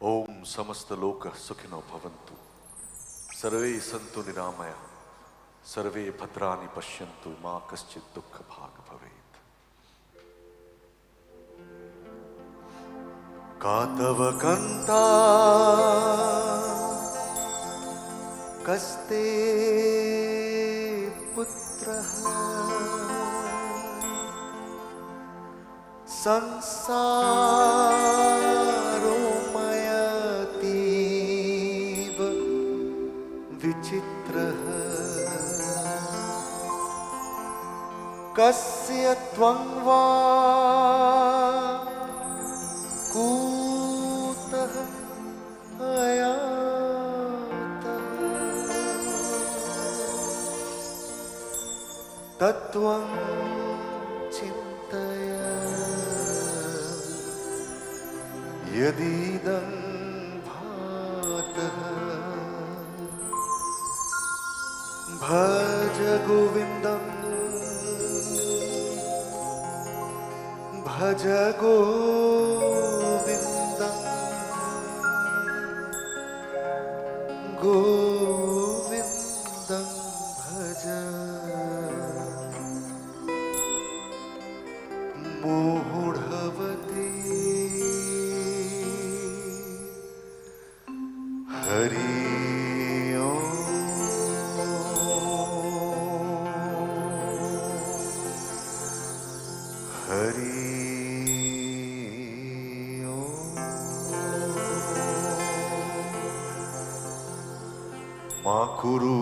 ओम समस्त लोक सुखिनो भवन्तु सर्वे सन्तु निरामया सर्वे भद्राणि पश्यन्तु मा कश्चित् दुःख भाग भवेत्। कातव कंता कस्ते पुत्रः संसारो मयतीव विचित्रः कस्य त्वं वा कूतः अयातः तत्त्वं चिन्तय यदीदं भातः भज गोविन्दं भज गोविन्दं गोविन्दं भज मूढवती हरि मा कुरु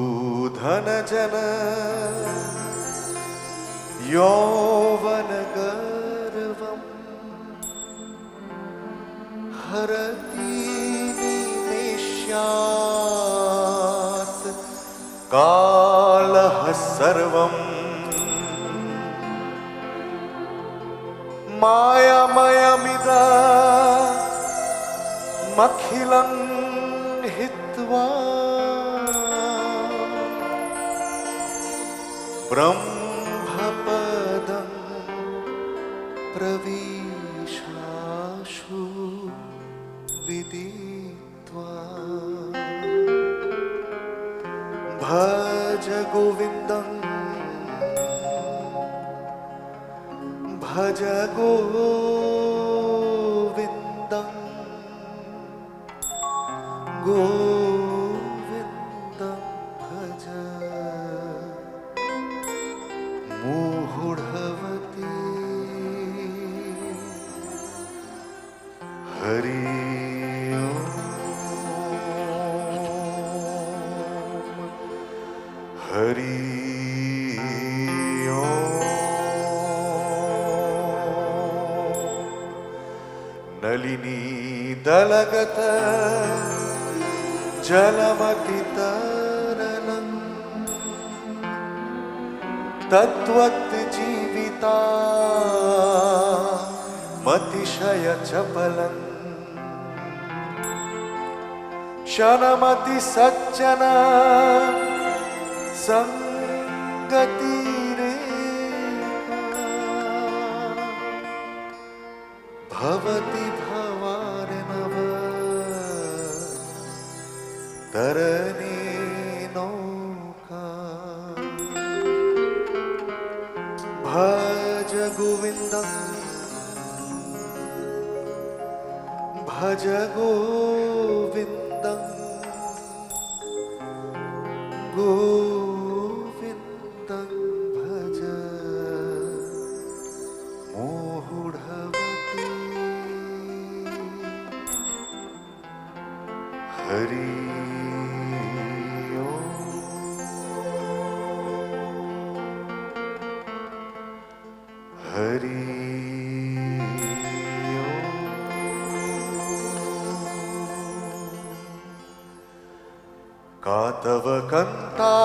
धनजन यौवनगर्वं हरति निमेषात् कालः सर्वम् मायामयमिदमखिलं हित्वा ब्रह्मपदं प्रविशाशु विदित्वा भज गोविन्दं भज गोविन्दं गोविन्दं भज मूढवती हरि हरि नलिनी दलगत जलमतितरलम् तद्वत् जीविता मतिशय चपलम् क्षणमति सज्जन संगतिरे भवति भवार्णव तरणे नौका भज गोविन्दं भज गोविन्दं गोविन्दं भज मूढवती हरि हरि कातव कंता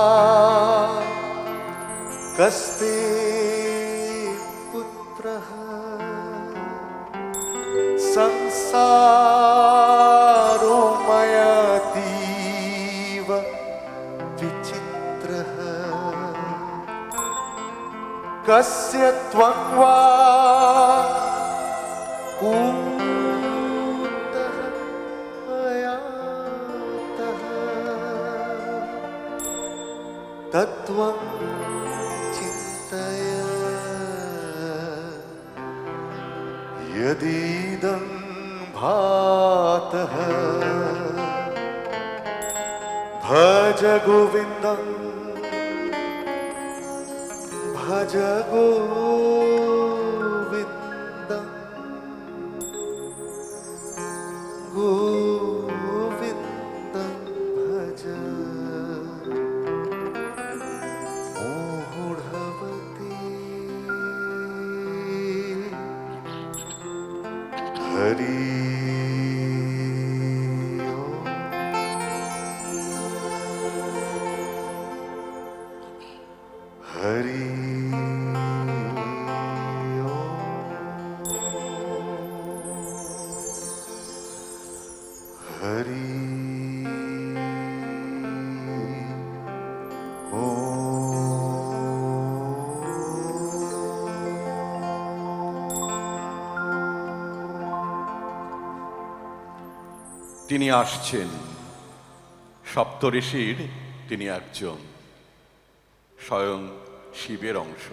कस्ते पुत्रः संसारो मयतीव विचित्रः कस्य त्वं वा कूतः तत्त्वं चिन्तय यदीदं भातः भज गोविन्दं भज गोविन्दं गोविन्दं भज मूढवती हरि हरि हरि তিনি আসছেন সপ্তঋষির তিনি একজন স্বয়ং শিবের অংশ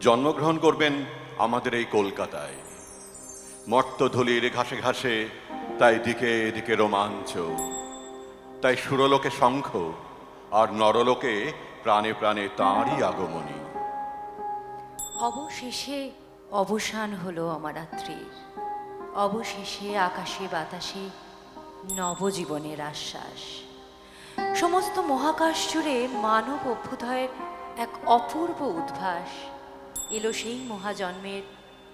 জন্মগ্রহণ করবেন আমাদের এই কলকাতায় মর্তধূলির ঘাসে ঘাসে তাই দিকে দিকে রোমাঞ্চ তাই সুরলোকে শঙ্খ আর নরলোকে প্রাণে প্রাণে তাঁরই আগমনী অবশেষে অবসান হলো অমরাত্রির অবশেষে আকাশে বাতাসে নবজীবনের আশ্বাস সমস্ত মহাকাশ জুড়ে মানব অভ্যুদয়ের এক অপূর্ব উদ্ভাস এলো সেই মহাজন্মের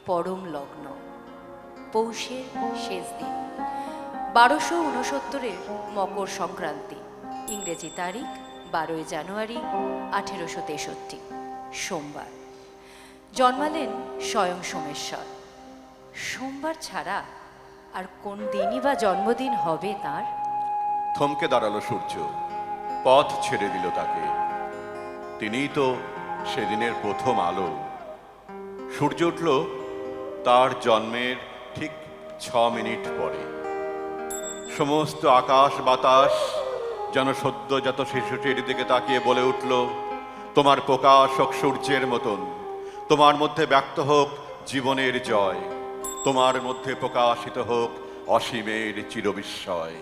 পরম লগ্ন পৌষের শেষ দিন 1269 মকর সংক্রান্তি ইংরেজি তারিখ 12 জানুয়ারি 1863 সোমবার জন্মালেন স্বয়ং সোমেশ্বর সোমবার ছাড়া আর কোন দিনই বা জন্মদিন হবে তার থমকে দাঁড়ালো সূর্য পথ ছেড়ে দিল তাকে তিনিই তো সেদিনের প্রথম আলো সূর্য উঠল তার জন্মের ঠিক 6 মিনিট পরে সমস্ত আকাশ বাতাস যেন সদ্যজাত শিশুটির দিকে তাকিয়ে বলে উঠল তোমার প্রকাশ হোক সূর্যের মতন তোমার মধ্যে ব্যক্ত হোক জীবনের জয় তোমার মধ্যে প্রকাশিত হোক অসীমের চিরবিস্ময়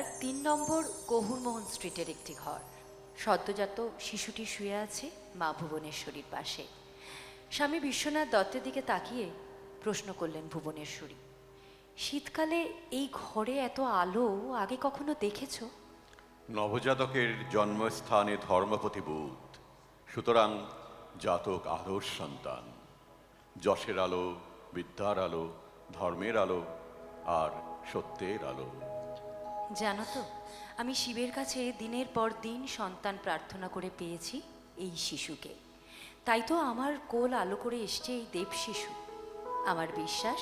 কলকাতার ৩ নম্বর গহুরমোহন স্ট্রিটের একটি ঘর। সদ্যজাত শিশুটি শুয়ে আছে মা ভুবনেশ্বরীর পাশে। স্বামী বিশ্বনাথ দত্তের দিকে তাকিয়ে প্রশ্ন করলেন ভুবনেশ্বরী, শীতকালে এই ঘরে এত আলো আগে কখনো দেখেছ? নবজাতকের জন্মস্থানে ধর্মপতিবোধ, সুতরাং জাতক আলোর সন্তান। যশের আলো, বিদ্যার আলো, ধর্মের আলো আর সত্যের আলো। জানো তো, আমি শিবের কাছে দিনের পর দিন সন্তান প্রার্থনা করে পেয়েছি এই শিশুকে। তাই তো আমার কোল আলো করে এসছে এই দেব শিশু। আমার বিশ্বাস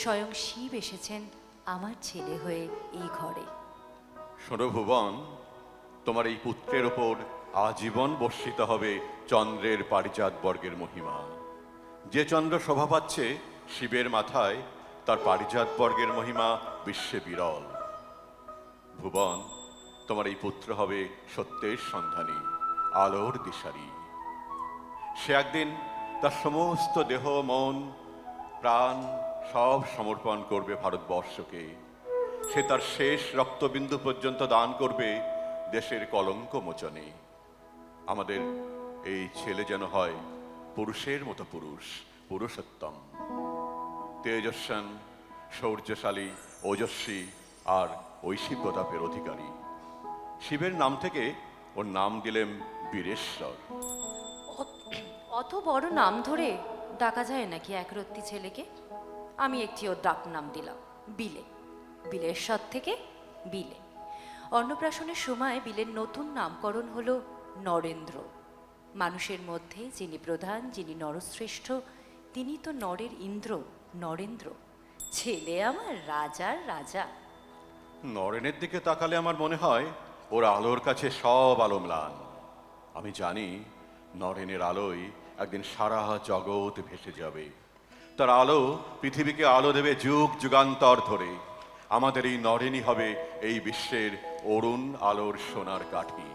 স্বয়ং শিব এসেছেন আমার ছেলে হয়ে এই ঘরে। শোনো ভুবন, তোমার এই পুত্রের ওপর আজীবন বর্ষিত হবে চন্দ্রের পারিজাত বর্গের মহিমা। যে চন্দ্র শোভা পাচ্ছে শিবের মাথায়, তার পারিজাত বর্গের মহিমা বিশ্বে বিরল। ভুবন, তোমার এই পুত্র হবে সত্যের সন্ধানী, আলোর দিশারি। সে একদিন তার সমস্ত দেহ, মন, প্রাণ সব সমর্পণ করবে ভারতবর্ষকে। সে তার শেষ রক্তবিন্দু পর্যন্ত দান করবে দেশের কলঙ্ক মোচনে। আমাদের এই ছেলে যেন হয় পুরুষের মতো পুরুষ, পুরুষোত্তম, তেজস্বান, শৌর্যশালী, ওজস্বী আর ঐশী প্রতাপের অধিকারী। শিবের নাম থেকে ওর নাম দিলেন বীরেশ্বর। অত বড় নাম ধরে ডাকা যায় নাকি একরত্তি ছেলেকে? আমি একটি ওর ডাক নাম দিলাম বিলে। বিলেশ্বর থেকে বিলে। অন্নপ্রাশনের সময় বিলের নতুন নামকরণ হলো নরেন্দ্র। মানুষের মধ্যে যিনি প্রধান, যিনি নরশ্রেষ্ঠ, তিনি তো নরের ইন্দ্র, নরেন্দ্র। ছেলে আমার রাজার রাজা। নরেনের দিকে তাকালে আমার মনে হয় ওর আলোর কাছে সব আলো ম্লান। আমি জানি নরেনের আলোয় একদিন সারা জগৎ ভেসে যাবে। তার আলো পৃথিবীকে আলো দেবে যুগ যুগান্তর ধরে। আমাদের এই নরেনই হবে এই বিশ্বের অরুণ আলোর সোনার কাঠি।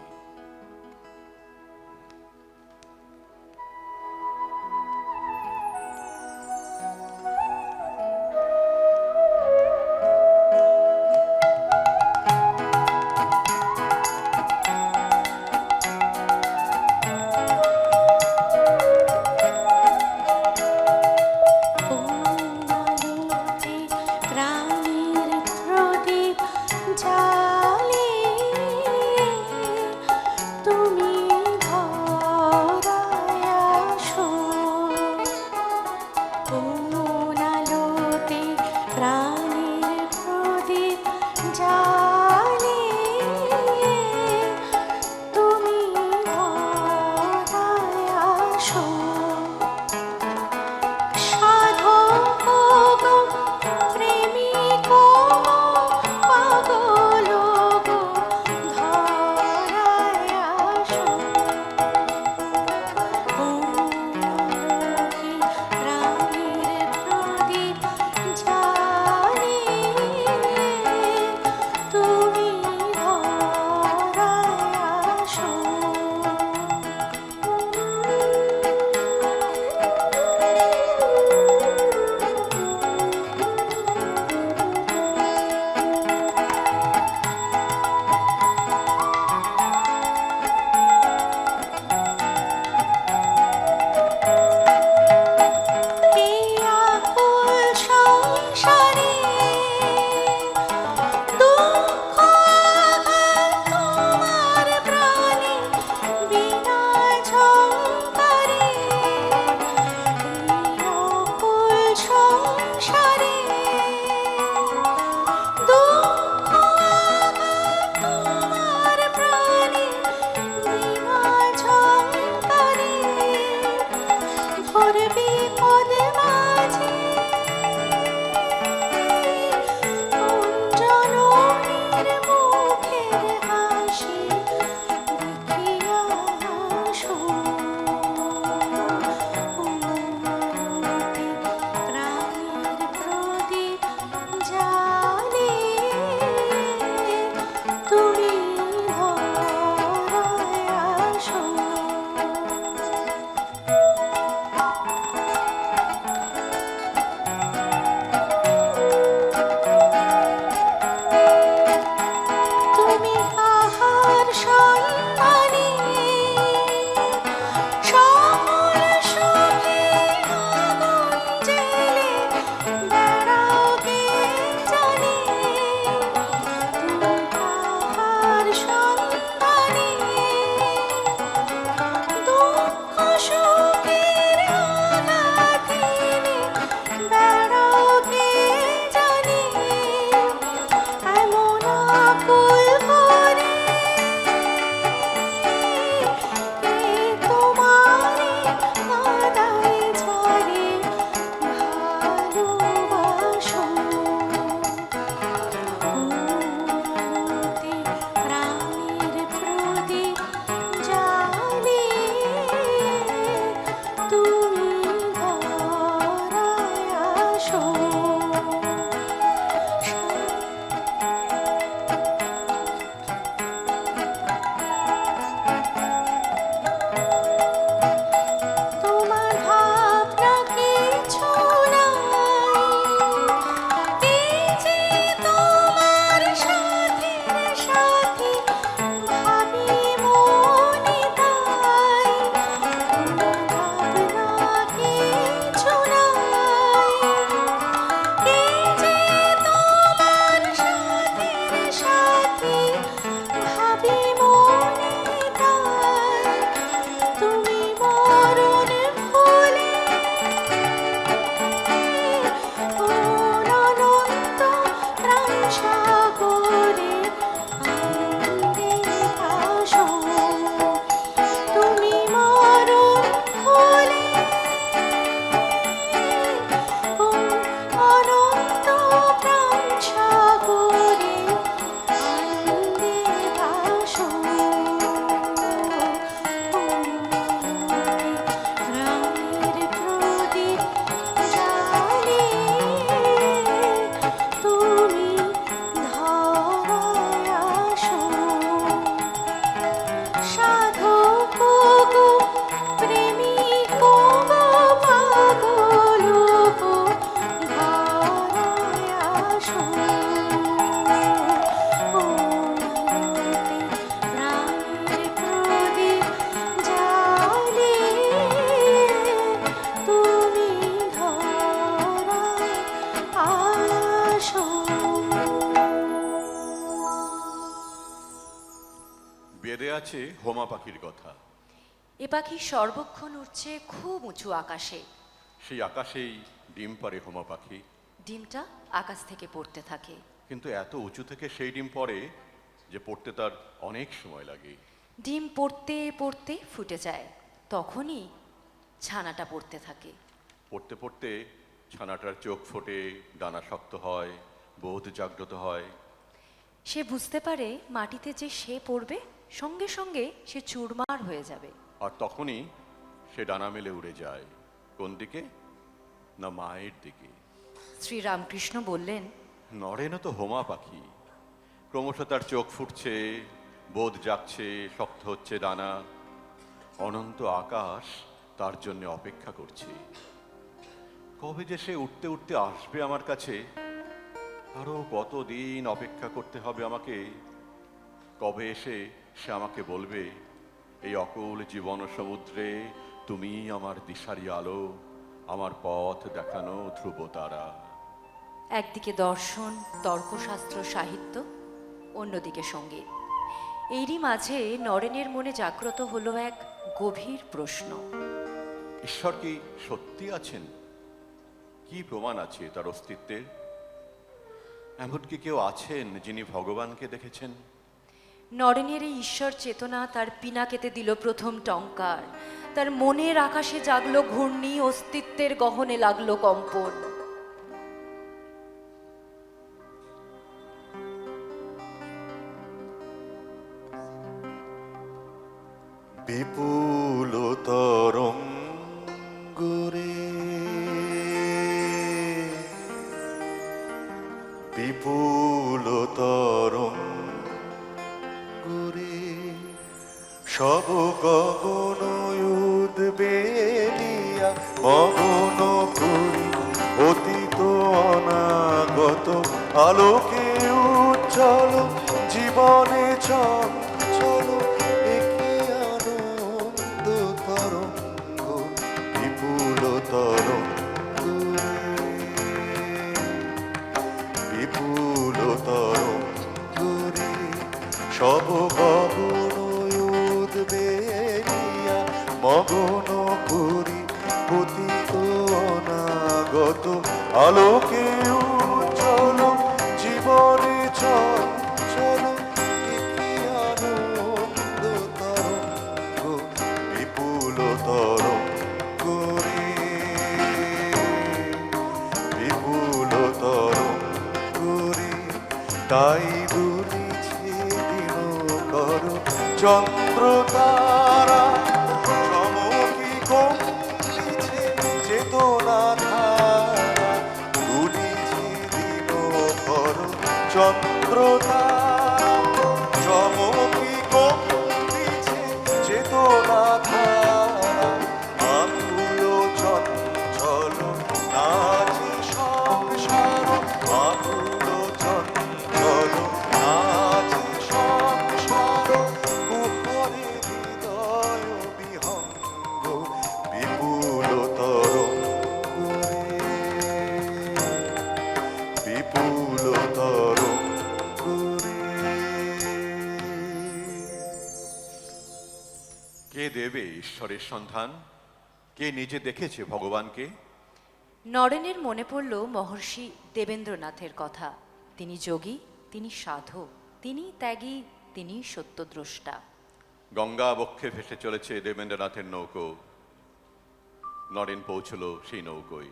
আলোতে প্রাণের প্রদীপ জ্বালে আছে হোমা পাখির কথা। এ পাখি সর্বক্ষণ উঠছে খুব উঁচু আকাশে। সেই আকাশেই ডিম পাড়ে হোমা পাখি, ডিমটা আকাশ থেকে পড়তে থাকে। কিন্তু এত উঁচু থেকে সেই ডিম পড়ে যে পড়তে তার অনেক সময় লাগে। ডিম পড়তে পড়তে ফুটে যায়, তখনই ছানাটা পড়তে থাকে। পড়তে পড়তে ছানাটার চোখ ফোটে, ডানা শক্ত হয়, বোধ জাগ্রত হয়। সে বুঝতে পারে মাটিতে যে সে পড়বে সঙ্গে সঙ্গে সে চুরমার হয়ে যাবে। আর তখনই সে ডানা মেলে উড়ে যায়। কোন দিকে? না মায়ের দিকে। শ্রীরামকৃষ্ণ বললেন, নরেনও তো হোমা পাখি, ক্রমশ তার চোখ ফুটছে, বোধ জাগছে, শক্ত হচ্ছে ডানা। অনন্ত আকাশ তার জন্য অপেক্ষা করছে। কবে যে সে উঠতে উঠতে আসবে আমার কাছে, আরো কতদিন অপেক্ষা করতে হবে আমাকে। কবে এসে সে আমাকে বলবে, এই অকুল জীবন সমুদ্রে তুমি আমার দিশারি আলো, আমার পথ দেখানো ধ্রুবতারা। একদিকে দর্শন, তর্কশাস্ত্র, সাহিত্য, অন্যদিকে সঙ্গীত। এরই মাঝে নরেনের মনে জাগ্রত হলো এক গভীর প্রশ্ন। ঈশ্বর কি সত্যি আছেন? কি প্রমাণ আছে তার অস্তিত্বের? এমনকি কেউ আছেন যিনি ভগবানকে দেখেছেন? নরেনের এই ঈশ্বর চেতনা তার পিনাকেতে দিল প্রথম টঙ্কার। তার মনের আকাশে জাগলো ঘূর্ণি, অস্তিত্বের গহনে লাগলো কম্পন। বিপুল তরঙ্গরে, বিপুল তরঙ্গরে, সব গগন উদ্বেলিয়া মগন করি অতীত অনাগত আলোকে উজ্জ্বল জীবনে চঞ্চল একে আনন্দ তরঙ্গ বিপুল তরঙ্গরে, বিপুল তরঙ্গরে, সব গগন উদ্বেলিয়া মগন করি অতীত অনাগত আলোকে উজ্জ্বল জীবনে চঞ্চল একে আনন্দ তরঙ্গ বিপুল তরঙ্গরে, বিপুল তরঙ্গরে। তাই বলিছে দিনকর চন্দ্র তারা, চমকি কমলিছে চেতনা ধারা। বলিছে দিনকর চন্দ্র তারা, চমকি কমলিছে চেতনা ধারা। আকুল চঞ্চল নাচে সংসার, আকুল চঞ্চল নাচে সংসার। কুহরে হৃদয় বিহঙ্গ বিপুল তরঙ্গরে, বিপুল তরঙ্গরে। কে দেবে ঈশ্বরের সন্ধান? কে নিজে দেখেছে ভগবানকে? নরেনের মনে পড়ল মহর্ষি দেবেন্দ্রনাথের কথা। তিনি যোগী, তিনি সাধক, তিনি ত্যাগী, তিনি সত্যদ্রষ্টা। গঙ্গা বক্ষে ভেসে চলেছে দেবেন্দ্রনাথের নৌকো। নরেন পৌঁছল সেই নৌকোয়।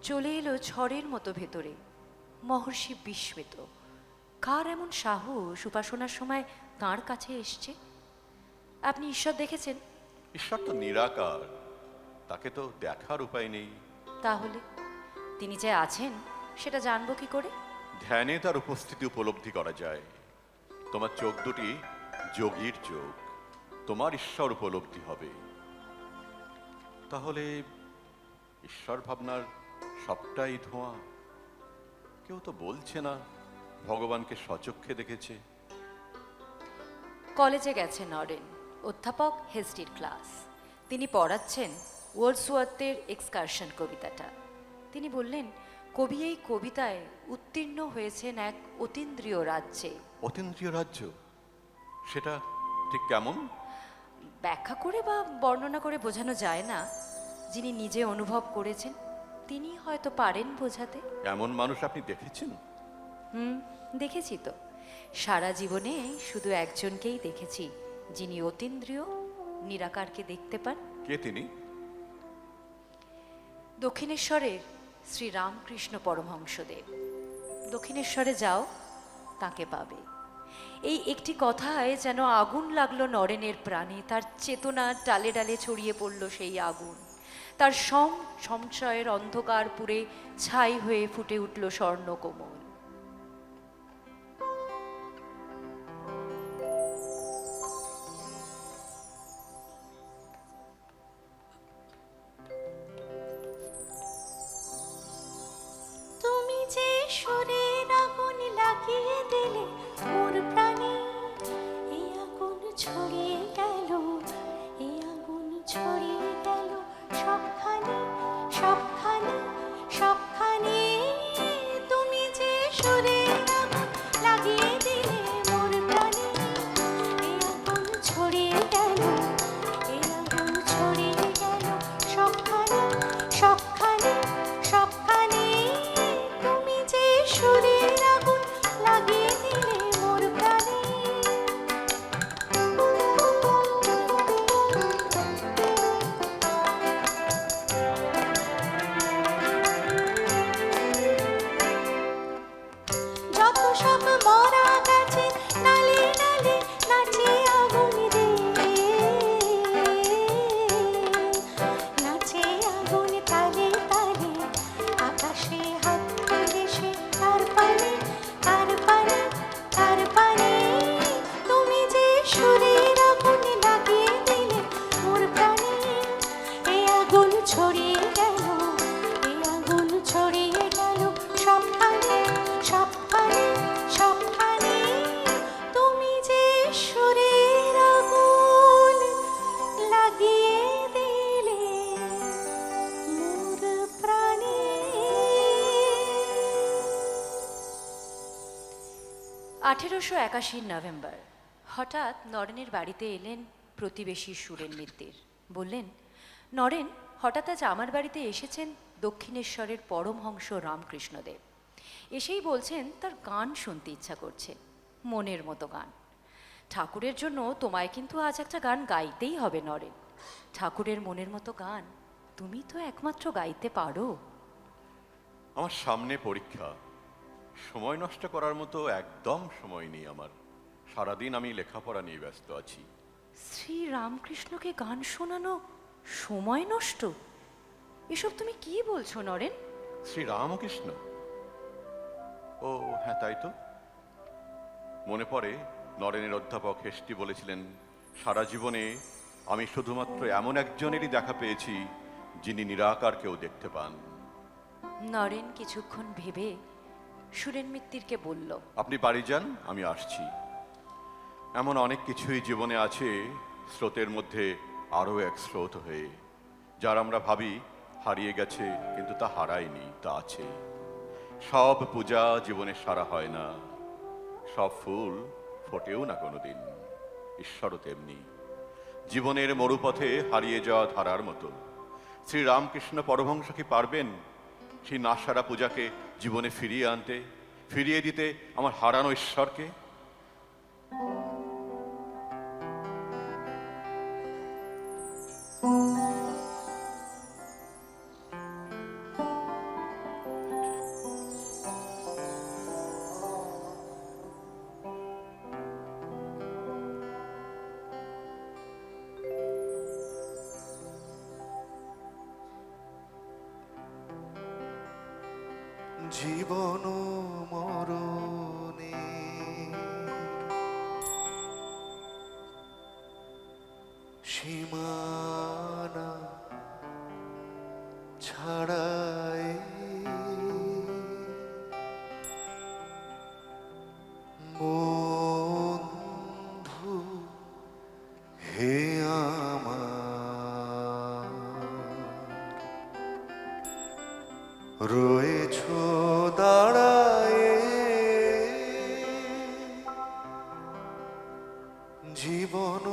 চলে এলো ঝড়ের মতো ভেতরে। মহর্ষি বিস্মিত। কার এমন সাহস উপাসনার সময় তাঁর কাছে এসছে? আপনি ঈশ্বর দেখেছেন? ঈশ্বর তো নিরাকার, তাকে তো দেখার উপায় নেই। তাহলে তিনি যে আছেন সেটা জানবো কি করে? ধ্যানে তার উপস্থিতি উপলব্ধি করা যায়। তোমার চোখ দুটি যোগীর চোখ, তোমার ঈশ্বর উপলব্ধি হবে। তাহলে ঈশ্বর ভাবনার সবটাই ধোঁয়া। কেউ তো বলছে না ভগবানকে স্বচক্ষে দেখেছে। কলেজে গেছে নরেন, অধ্যাপক হেস্টির ক্লাস। তিনি পড়াচ্ছেন ওয়ার্ডসওয়ার্থের এক্সকারশন কবিতাটা। তিনি বললেন, কবি এই কবিতায় উত্তীর্ণ হয়েছেন এক অতীন্দ্রিয় রাজ্যে। অতীন্দ্রিয় রাজ্য, সেটা ঠিক কেমন? ব্যাখ্যা করে বা বর্ণনা করে বোঝানো যায় না। যিনি নিজে অনুভব করেছেন তিনি হয়তো পারেন বোঝাতে। এমন মানুষ আপনি দেখেছেন? দেখেছি তো, সারা জীবনে শুধু একজনকেই দেখেছি যিনি অতীন্দ্রিয় নিরাকারকে দেখতে পান। কে তিনি? দক্ষিণেশ্বরের শ্রী রামকৃষ্ণ পরমহংসদেব। দক্ষিণেশ্বরে যাও, তাকে পাবে। এই একটি কথায় যেন আগুন লাগলো নরেনের প্রাণে। তার চেতনা ডালে ডালে ছড়িয়ে পড়ল সেই আগুন। তার সংশয়ের অন্ধকার পুরে ছাই হয়ে ফুটে উঠল স্বর্ণকোমল। তুমি যে সুরের আগুন লাগিয়ে দিলে মোর প্রাণে, এই আগুন ছড়িয়ে গেল, এই আগুন ছড়িয়ে গেল সবখানে, সবখানে, সবখানে। তুমি যে সুরের আগুন লাগিয়ে দিলে মোর প্রাণে, এই আগুন ছড়িয়ে গেল, এই আগুন ছড়িয়ে গেল সবখানে, সবখানে, সবখানে। তুমি যে সুরের আগুন লাগিয়ে দিলে মোর প্রাণে। যত সব মরা গেছে নালে নালে নাচে আগুন রে, নাচে আগুন তালে তালে, আকাশে হাত তুলে সে তার পানে, তার পানে, তার পানে। তুমি যে সুরের আগুন লাগিয়ে দিলে মোর প্রাণে, এই আগুন ছড়িয়ে গেল, এই আগুন ছড়িয়ে গেল সবখানে, সবখানে, সবখানে। তুমি যে সুরের আগুন লাগিয়ে দিলে মোর প্রাণে। 1881 নভেম্বর হঠাৎ নরেনের বাড়িতে এলেন প্রতিবেশী সুরেন মিত্তির। বললেন, নরেন, হঠাৎ আজ আমার বাড়িতে এসেছেন দক্ষিণেশ্বরের পরমহংস রামকৃষ্ণদেব। এসেই বলছেন তার গান শুনতে ইচ্ছা করছে, মনের মতো গান। ঠাকুরের জন্য তোমায় কিন্তু আজ একটা গান গাইতেই হবে নরেন। ঠাকুরের মনের মতো গান তুমি তো একমাত্র গাইতে পারো। আমার সামনে পরীক্ষা, সময় নষ্ট করার মতো একদম সময় নেই আমার। সারাদিন আমি লেখাপড়া নিয়ে ব্যস্ত আছি। শ্রী রামকৃষ্ণকে গান শোনানো সময় নষ্ট? এসব তুমি কি বলছো নরেন? শ্রী রামকৃষ্ণ? ও হ্যাঁ, তাই তো। মনে পড়ে নরেনের অধ্যাপক হেস্টি বলেছিলেন, সারা জীবনে আমি শুধুমাত্র এমন একজনেরই দেখা পেয়েছি যিনি নিরাকারকেও দেখতে পান। নরেন কিছুক্ষণ ভেবে সুরেন মিত্তিরকে বলল, আপনি বাড়ি যান, আমি আসছি। এমন অনেক কিছুই জীবনে আছে স্রোতের মধ্যে আরও এক স্রোত হয়ে, যার আমরা ভাবি হারিয়ে গেছে, কিন্তু তা হারায়নি, তা আছে। সব পূজা জীবনে সারা হয় না, সব ফুল ফোটেও না কোনোদিন। ঈশ্বরও তেমনি, জীবনের মরুপথে হারিয়ে যাওয়া ধারার মতো। শ্রী রামকৃষ্ণ পরমহংস কি পারবেন সেই নাসারা পূজাকে জীবনে ফিরিয়ে আনতে, ফিরিয়ে দিতে আমার হারানো ঈশ্বরকে? জীবন মরণে সীমানা ছাড়াই বন্ধু হে আমার রয়েছ দাঁড়ায়ে জীবন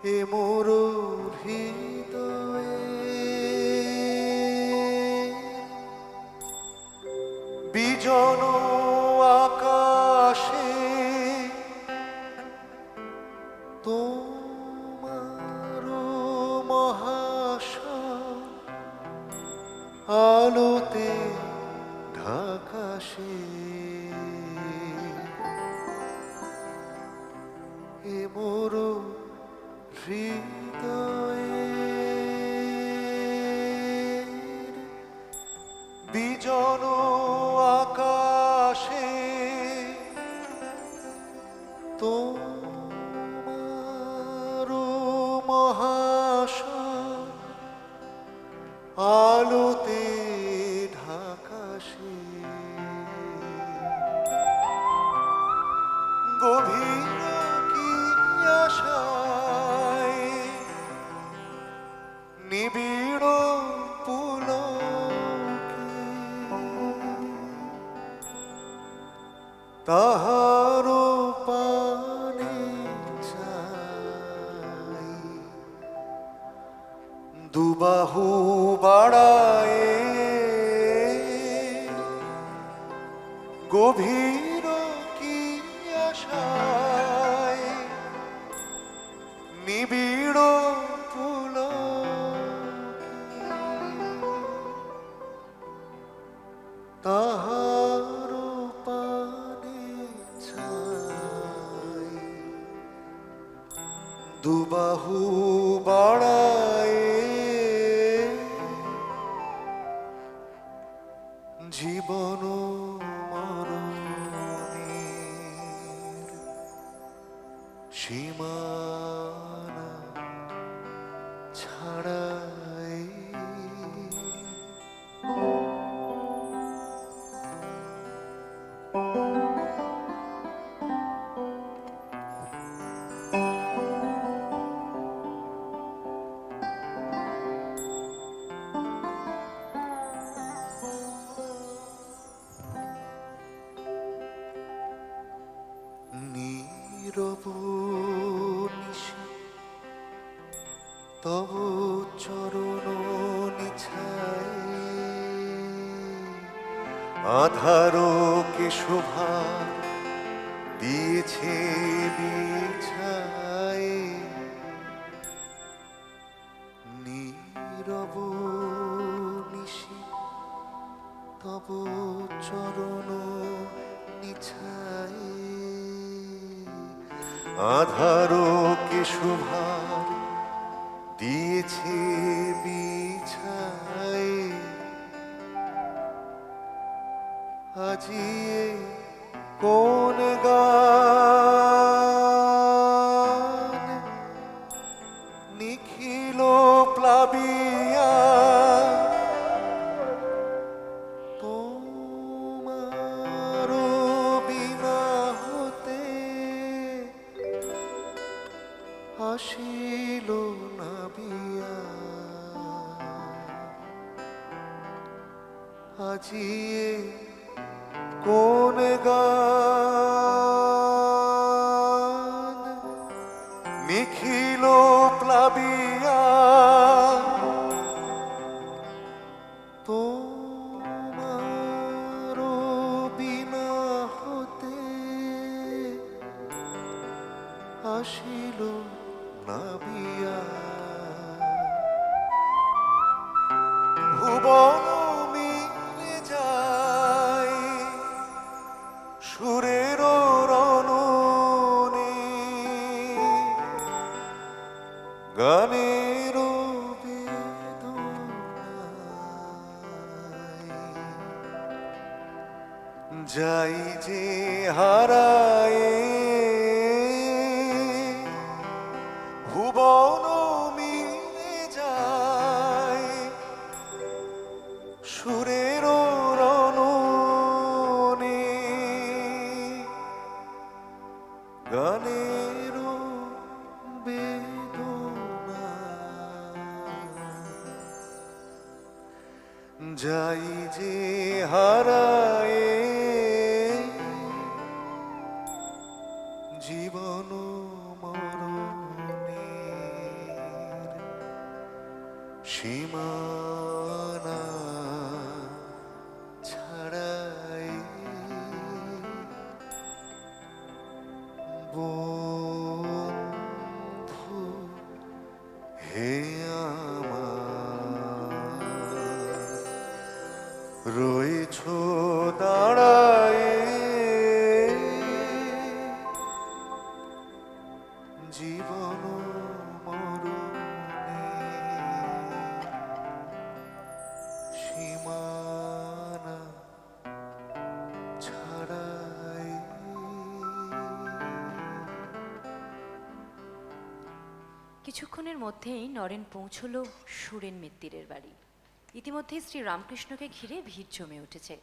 এ মোর হৃদয়ে বিজন আকাশে তোমার মহাশা আলোতে ঢাকাশে এ মোর হৃদয়ে বিজন আকাশে তোমার মহাশা আলোতে ঢাকাশে গভীর কি আশায় নিবিড় পুলকে তাহার পানে চাই দুবাহু বাড়ায় গভীর কি আশায় নিবিড় পুলকে তাহার পানে ছাই দুবাহু বাড়ায় জীবন মরণের সীমানা ছাড়াই নীরব নিশি তব চরণ নিছাই আধারকে শোভা দিয়েছে বিছাই নীরব নিশি তব চরণ নিছাই আধারকে শোভার দিয়েছে বিছাই আজিয়ে কোন গান নিখিল প্লাবিয়া তোমার বিনা হতে আসিল না বিয়া আজিয়ে কোন গান নিখিল প্লাবিয়া তোমার বিনা হতে আসিল না বিয়া ভুবন মিলে যায় সুরের রণনে গানের বেদনায় যাই যে হারায় ভুবন মিলে যায় সুরের রণনে গানের বেদনা যাই যে হারায় জীবন মরণে সীমানা ছাড়াই বন্ধু হে আমার রয়েছ দাঁড়ায় জীবন মরণে সীমানা ছাড়াই। কিছুক্ষণের মধ্যেই নরেন পৌঁছল সুরেন মিত্তিরের বাড়ি। ইতিমধ্যেই শ্রী রামকৃষ্ণকে ঘিরে ভিড় জমে উঠেছে।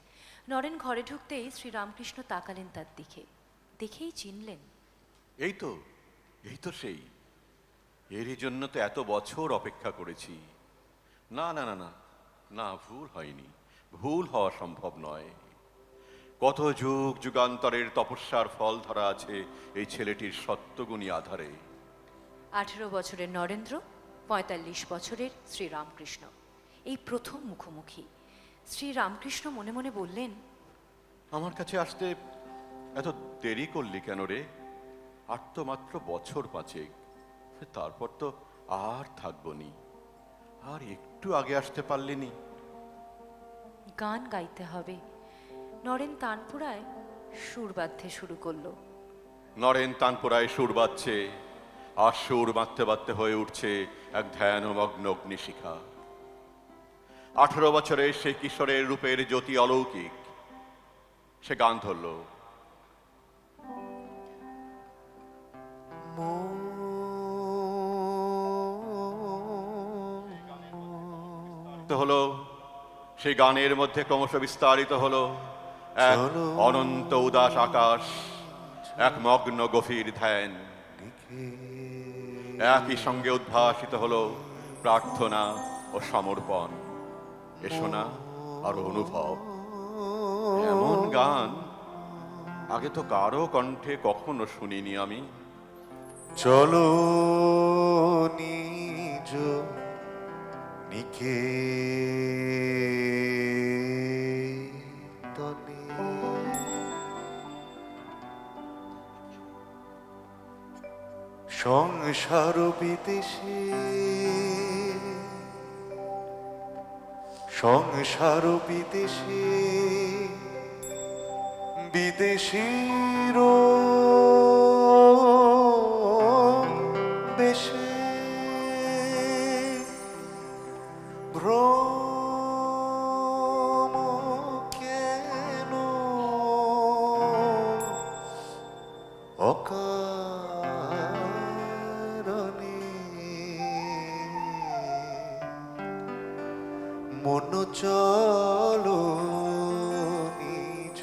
নরেন ঘরে ঢুকতেই শ্রী রামকৃষ্ণ তাকালেন তার দিকে, দেখেই চিনলেন। এই তো সেই, এরই জন্য তো এত বছর অপেক্ষা করেছি। না না না না না, ভুল হয়নি, ভুল হওয়া সম্ভব নয়। কত যুগ যুগান্তরের তপস্যার ফল ধরা আছে এই ছেলেটির সত্যগুণী আধারে। 18 বছরের নরেন্দ্র, 45 বছরের শ্রী রামকৃষ্ণ, এই প্রথম মুখোমুখি। শ্রী রামকৃষ্ণ মনে মনে বললেন, আমার কাছে আসতে এত দেরি করলি কেন রে? আর তো মাত্র বছর 5, তারপর তো আর থাকবো নি। আর একটু আগে আসতে পারলিনি? গান গাইতে হবে। নরেন তানপুরায় সুর বাঁধতে শুরু করলো। নরেন তানপুরায় সুর বাজছে, আর সুর বাঁধতে বাঁধতে হয়ে উঠছে এক ধ্যানমগ্ন অগ্নিশিখা। 18 বছরে সেই কিশোরের রূপের জ্যোতি অলৌকিক। সে গান ধরল, হলো সেই গানের মধ্যে ক্রমশ বিস্তারিত হলো এক অনন্ত উদাস আকাশ, এক মগ্ন গভীর ধ্যান। একই সঙ্গে উদ্ভাসিত হলো প্রার্থনা ও সমর্পণ। এসো না আর অনুভব। এমন গান আগে তো কারো কণ্ঠে কখনো শুনিনি আমি। চলো নিজ নিকেতনে সংসার বিদেশে, সংসার বিদেশে বিদেশির দেশে ভ্রম কেন অকারণে মন চলো নিজ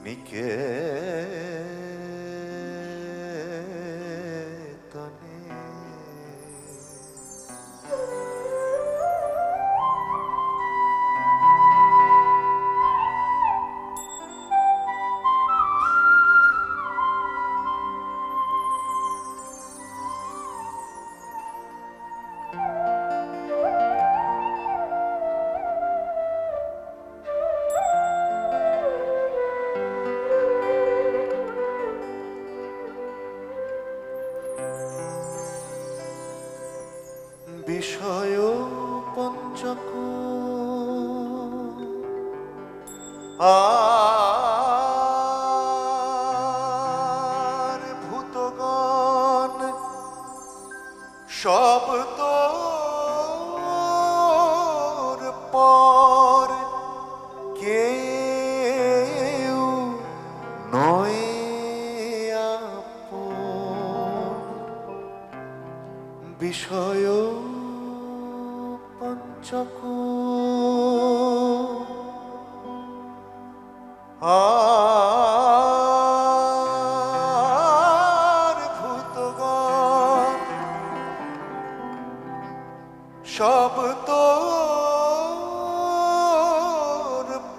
নিকেতনে। বিষয় পঞ্চক আর ভূতগণ সব তোর পর, কেউ নয় আপন। বিষয় পঞ্চক আর ভূতগণ সব তোর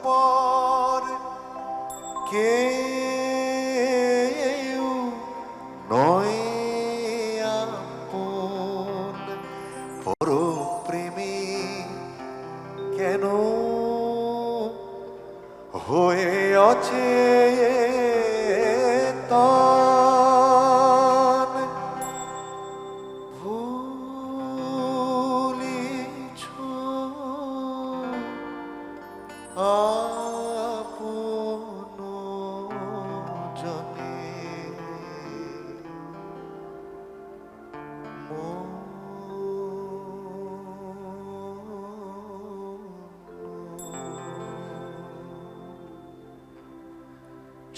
পর, কেউ নয় আপন। পরম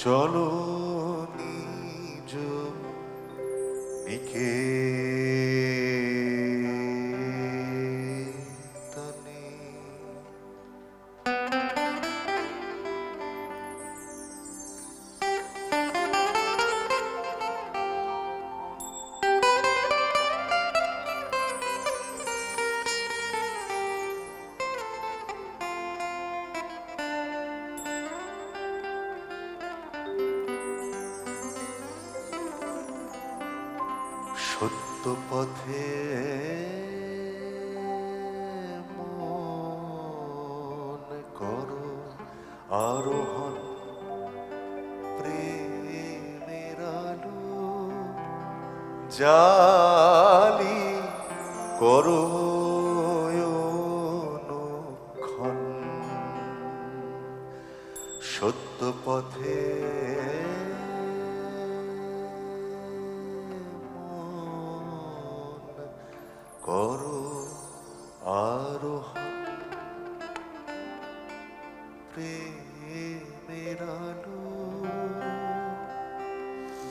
চলো নিজ নিকেতনে। সত্য পথে মন করো আরোহণ, প্রেমের আলো জালি করো অনুক্ষণ। সত্য পথে করো আরোহণ, প্রেমের আলো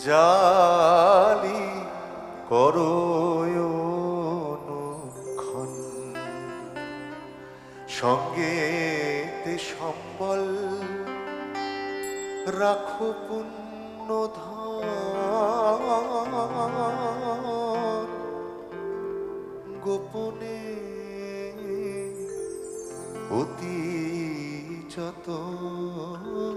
জালি করো অনুক্ষণ। সঙ্গেতে সম্বল রাখো পুণ্য ধন, গোপনে অতি যতনে।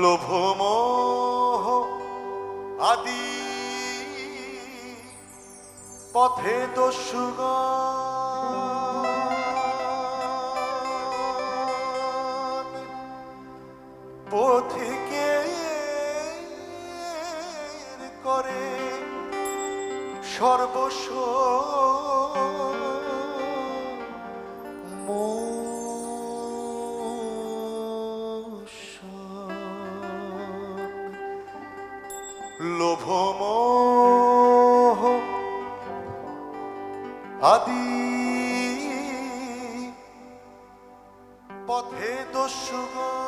লোভমোহ আদি পথে দস্যুগণ, পথিকে করে সর্বস্ব মোষণ। লোভমোহ আদি পথে দস্যুগণ,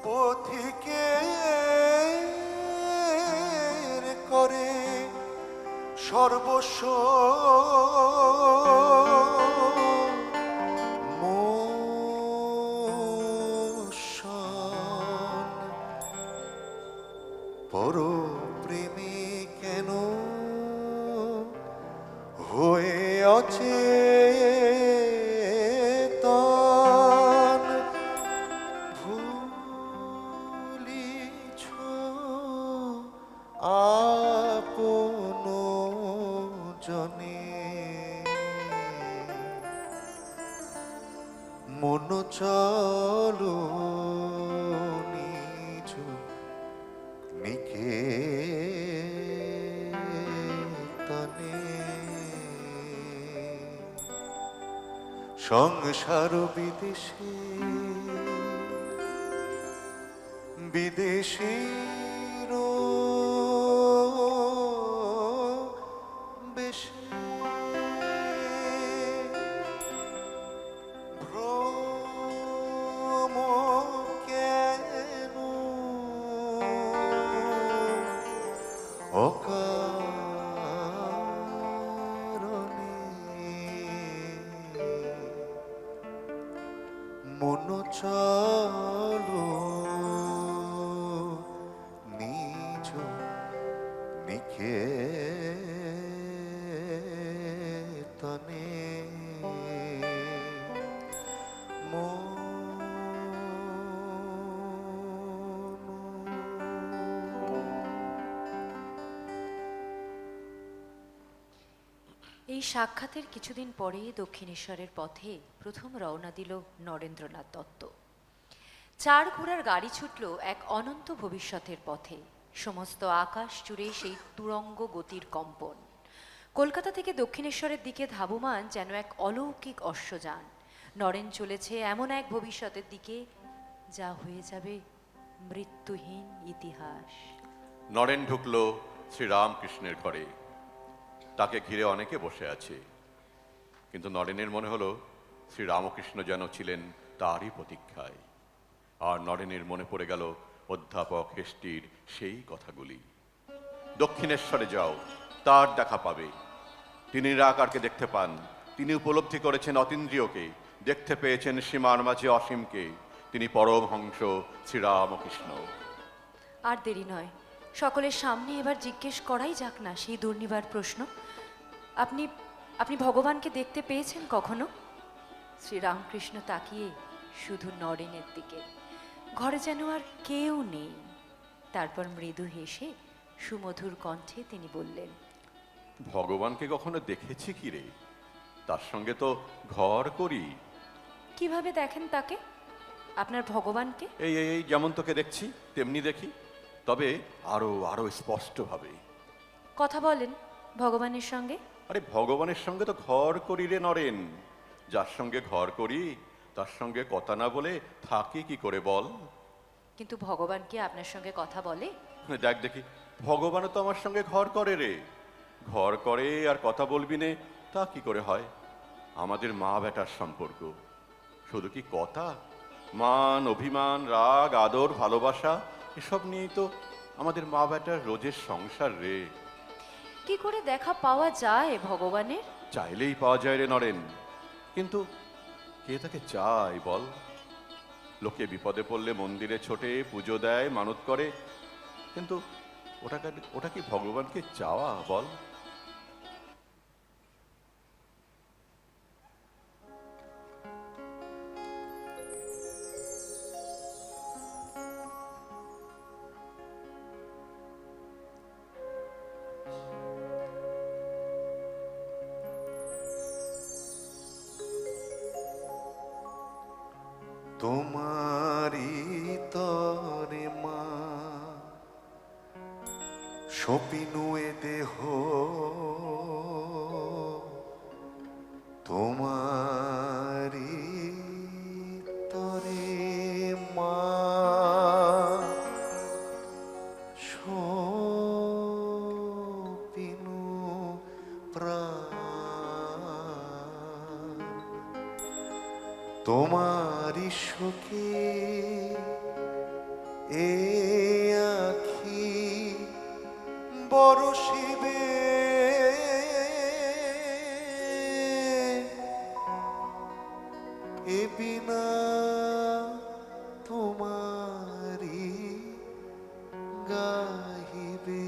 পথিকে করে সর্বস্ব মোষণ। পর প্রেমে কেন হয়ে অচেতন, ভুলিছ আপন জনে। মন চলো নিজ নিকেতনে। সংসার বিদেশে বিদেশীর বেশে ভ্রম কেন অকারণে। মন চলো নিজ নিকেতনে। এই সাক্ষাতের কিছুদিন পরেই দক্ষিণেশ্বরের পথে প্রথম রওনা দিল নরেন্দ্রনাথ দত্ত। চার ঘোড়ার গাড়ি ছুটল এক অনন্ত ভবিষ্যতের পথে। সমস্ত আকাশ জুড়ে সেই তুরঙ্গ গতির কম্পন। কলকাতা থেকে দক্ষিণেশ্বরের দিকে ধাবমান যেন এক অলৌকিক অশ্বযান। নরেন চলেছে এমন এক ভবিষ্যতের দিকে যা হয়ে যাবে মৃত্যুহীন ইতিহাস। নরেন ঢুকলো শ্রীরামকৃষ্ণের ঘরে। তাকে ঘিরে অনেকে বসে আছে। কিন্তু নরেনের মনে হলো শ্রীরামকৃষ্ণ যেন ছিলেন তারই প্রতীক্ষায়। আর নরেনের মনে পড়ে গেল অধ্যাপক হেস্টির সেই কথাগুলি, দক্ষিণেশ্বরে যাও, তার দেখা পাবে। তিনি নিরাকারকে দেখতে পান, তিনি উপলব্ধি করেছেন অতীন্দ্রিয়কে, দেখতে পেয়েছেন সীমার মাঝে অসীমকে, তিনি পরমহংস শ্রীরামকৃষ্ণ। আর দেরি নয়, সকলের সামনে এবার জিজ্ঞেস করাই যাক না সেই দুর্নিবার প্রশ্ন। আপনি আপনি ভগবানকে দেখতে পেয়েছেন কখনো? শ্রীরামকৃষ্ণ তাকিয়ে শুধু নরেনের দিকে, ঘরে যেন আর কেউ নেই। তারপর মৃদু হেসে সুমধুর কণ্ঠে তিনি বললেন, ভগবানকে কখনো দেখেছি কি রে? তার সঙ্গে তো ঘর করি। কিভাবে দেখেন তাকে, আপনার ভগবানকে? এই এই এই যেমন তোকে দেখছি তেমনি দেখি, তবে আরো আরো স্পষ্টভাবে। কথা বলেন ভগবানের সঙ্গে? আরে ভগবানের সঙ্গে তো ঘর করি রে নরেন। যার সঙ্গে ঘর করি তার সঙ্গে কথা না বলে থাকি কি করে বল? কিন্তু ভগবান কি আপনার সঙ্গে কথা বলে? দেখ দেখি, ভগবানও তো আমার সঙ্গে ঘর করে রে। ঘর করে আর কথা বলবি নে, তা কি করে হয়? আমাদের মা বেটার সম্পর্ক শুধু কি কথা? মান, অভিমান, রাগ, আদর, ভালোবাসা এসব নিয়েই তো আমাদের মা বেটার রোজের সংসার রে। কি করে দেখা পাওয়া যায় ভগবানের? চাইলেই পাওয়া যায় রে নরেন, কিন্তু কে তাকে চায় বল? লোকে বিপদে পড়লে মন্দিরে ছোটে, পুজো দেয়, মানত করে, কিন্তু ওটা কি ভগবানকে চাওয়া বল? তোমারি তরে মা সপিনুয়ে দেহ, তোমারি তরে মা সপিনু প্রাণ, তোমারি সুখে এ আখি বরষিবে, এ বিনা তোমারি গাহিবে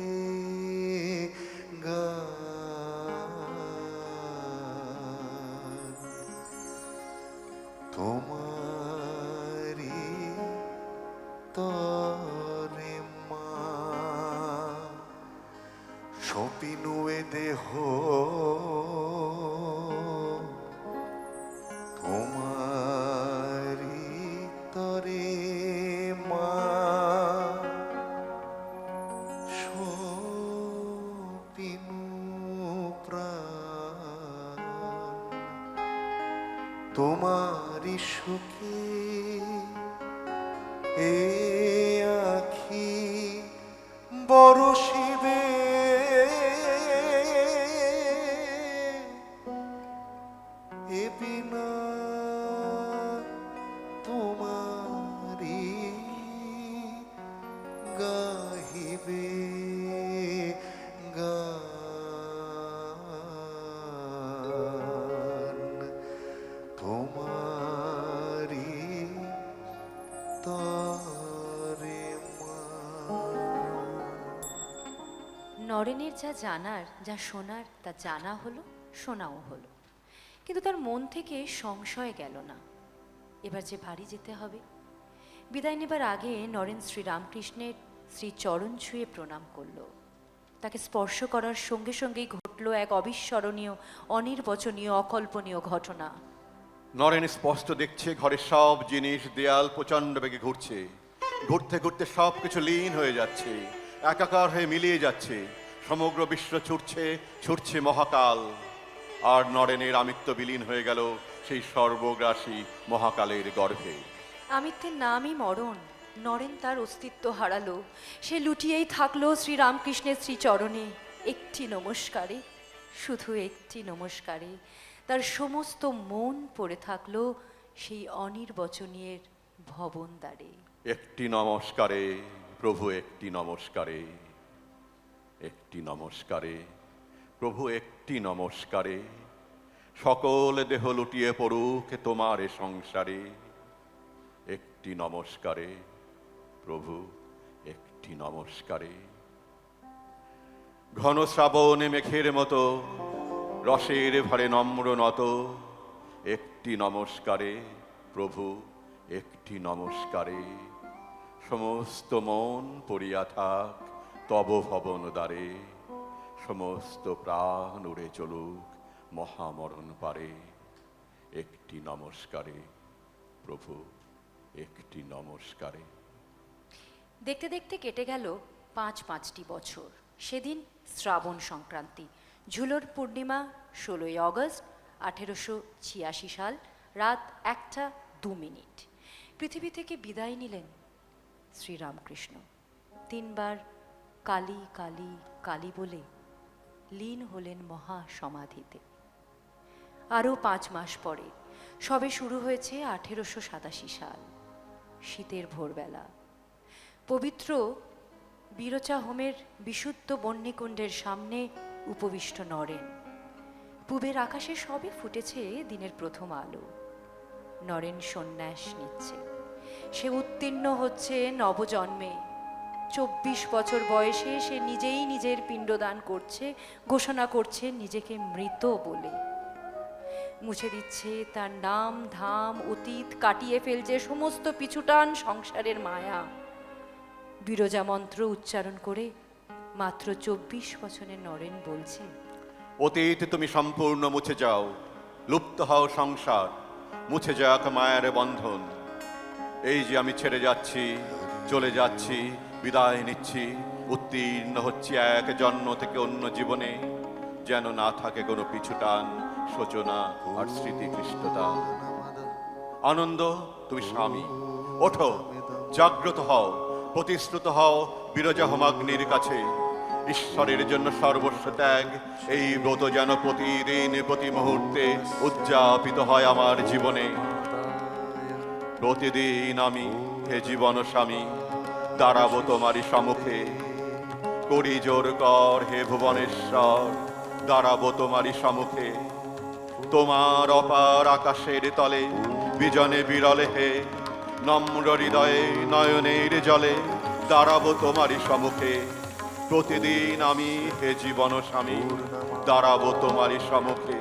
গান, তোমারি তরে মা সপিনুয়ে দেহ, তোমারি তরে মা সপিনু প্রাণ, তোমারি সুখে এ আখি বরষিবে, এ বিনা তোমারি গাহিবে গান, তোমারি তরে মা। নরেনের যা জানার, যা শোনার তা জানা হলো, শোনাও হলো, কিন্তু তার মন থেকে সংশয় গেল না। এবার যে বাড়ি যেতে হবে। বিদায় নেবার আগে নরেন শ্রীরামকৃষ্ণের শ্রীচরণ ছুঁয়ে প্রণাম করল। তাকে স্পর্শ করার সঙ্গে সঙ্গেই ঘটল এক অবিস্মরণীয়, অনির্বচনীয়, অকল্পনীয় ঘটনা। নরেন স্পষ্ট দেখছে ঘরের সব জিনিস, দেয়াল প্রচন্ড বেগে ঘুরছে, ঘুরতে ঘুরতে সব কিছু লীন হয়ে যাচ্ছে, একাকার হয়ে মিলিয়ে যাচ্ছে। সমগ্র বিশ্ব ছুটছে ছুটছে মহাকাল, আর নরেনের আমিত্ব বিলীন হয়ে গেল সেই সর্বগ্রাসী মহাকালের গর্ভে। আমিত্বের নামই মরণ। নরেন তার অস্তিত্ব হারালো। সে লুটিয়েই থাকলো শ্রীরামকৃষ্ণের শ্রীচরণে, একটি নমস্কারে, শুধু একটি নমস্কারে। তার সমস্ত মন পড়ে থাকলো সেই অনির্বচনীয়ের ভবন দ্বারে। একটি নমস্কারে প্রভু, একটি নমস্কারে, একটি নমস্কারে প্রভু, একটি নমস্কারে, সকল দেহ লুটিয়ে পড়ুক তোমার এ সংসারে। একটি নমস্কারে প্রভু, একটি নমস্কারে। ঘন শ্রাবণে মেঘের মতো রসের ভারে নম্র নত, একটি নমস্কারে প্রভু, একটি নমস্কারে। সমস্ত মন পড়িয়া থাক তব ভবন দ্বারে, সমস্ত প্রাণ উড়ে চলুক মহামরণ পারে। একটি নমস্কারে প্রভু, একটি নমস্কারে। দেখতে দেখতে কেটে গেল পাঁচটি বছর। সেদিন শ্রাবণ সংক্রান্তি, ঝুলোর পূর্ণিমা, 16ই অগস্ট 1886 সাল, রাত 1:02। পৃথিবী থেকে বিদায় নিলেন শ্রীরামকৃষ্ণ। 3 বার কালী কালী কালী বলে লীন হলেন মহা সমাধিতে। আরও 5 মাস পরে সবে শুরু হয়েছে 1887 সাল, শীতের ভোরবেলা। পবিত্র বিরচা হোমের বিশুদ্ধ বহ্নিকুণ্ডের সামনে উপবিষ্ট নরেন। পূবের আকাশে সবে ফুটেছে দিনের প্রথম আলো। নরেন সন্ন্যাস নিচ্ছে। সে উত্তীর্ণ হচ্ছে নবজন্মে। 24 বছর বয়সে সে নিজেই নিজের পিণ্ডদান করছে, ঘোষণা করছে নিজেকে মৃত বলে। মুছে দিচ্ছে তার নাম ধাম অতীত, কাটিয়ে ফেলছে সমস্ত পিছুটান সংসারের মায়া। বিরজা মন্ত্র উচ্চারণ করে মাত্র 24 বছরের নরেন বলছে, অতীত তুমি সম্পূর্ণ মুছে যাও, লুপ্ত হও সংসার, মুছে যাক মায়ের বন্ধন। এই যে আমি ছেড়ে যাচ্ছি, চলে যাচ্ছি, বিদায় নিচ্ছি, উত্তীর্ণ হচ্ছি এক জন্ম থেকে অন্য জীবনে, যেন না থাকে কোনো পিছুটান, শোচনা আর স্মৃতিক্লিষ্টতা। আনন্দ তুমি স্বামী, ওঠো, জাগ্রত হও, প্রতিশ্রুত হও বিরজা হোমাগ্নির কাছে। ঈশ্বরের জন্য সর্বস্ব ত্যাগ, এই ব্রত যেন প্রতিদিন প্রতি মুহূর্তে উদযাপিত হয় আমার জীবনে। প্রতিদিন আমি হে জীবন স্বামী দাঁড়াবো তোমারই সম্মুখে, করি জোর কর হে ভুবনেশ্বর, দাঁড়াবো তোমারই সম্মুখে। তোমার অপার আকাশের তলে বিজনে বিরলে হে, নম্র হৃদয়ে নয়নের জলে দাঁড়াবো তোমারই সম্মুখে। প্রতিদিন আমি হে জীবন স্বামী দাঁড়াবো তোমারই সম্মুখে।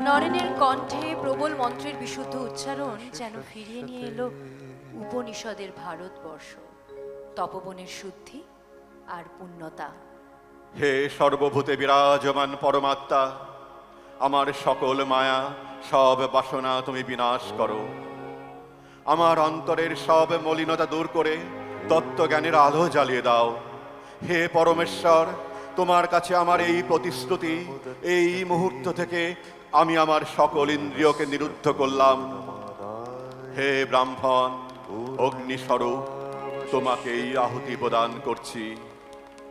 নরেনের কণ্ঠে প্রবল মন্ত্রের বিশুদ্ধ উচ্চারণ যেন ফিরিয়ে নিয়ে এলো উপনিষদের ভারতবর্ষ, তপবনের শুদ্ধি আর পূর্ণতা। হে সর্বভূতে বিরাজমান পরমাত্মা, আমার সকল মায়া সব বাসনা তুমি বিনাশ করো। আমার অন্তরের সব মলিনতা দূর করে তত্ত্বজ্ঞানের আলো জ্বালিয়ে দাও। হে পরমেশ্বর, তোমার কাছে আমার এই প্রতিশ্রুতি, এই মুহূর্ত থেকে আমি আমার সকল ইন্দ্রিয়কে নিরুদ্ধ করলাম। হে ব্রাহ্মণ, অগ্নিস্বরূপ, তোমাকে এই আহুতি প্রদান করছি,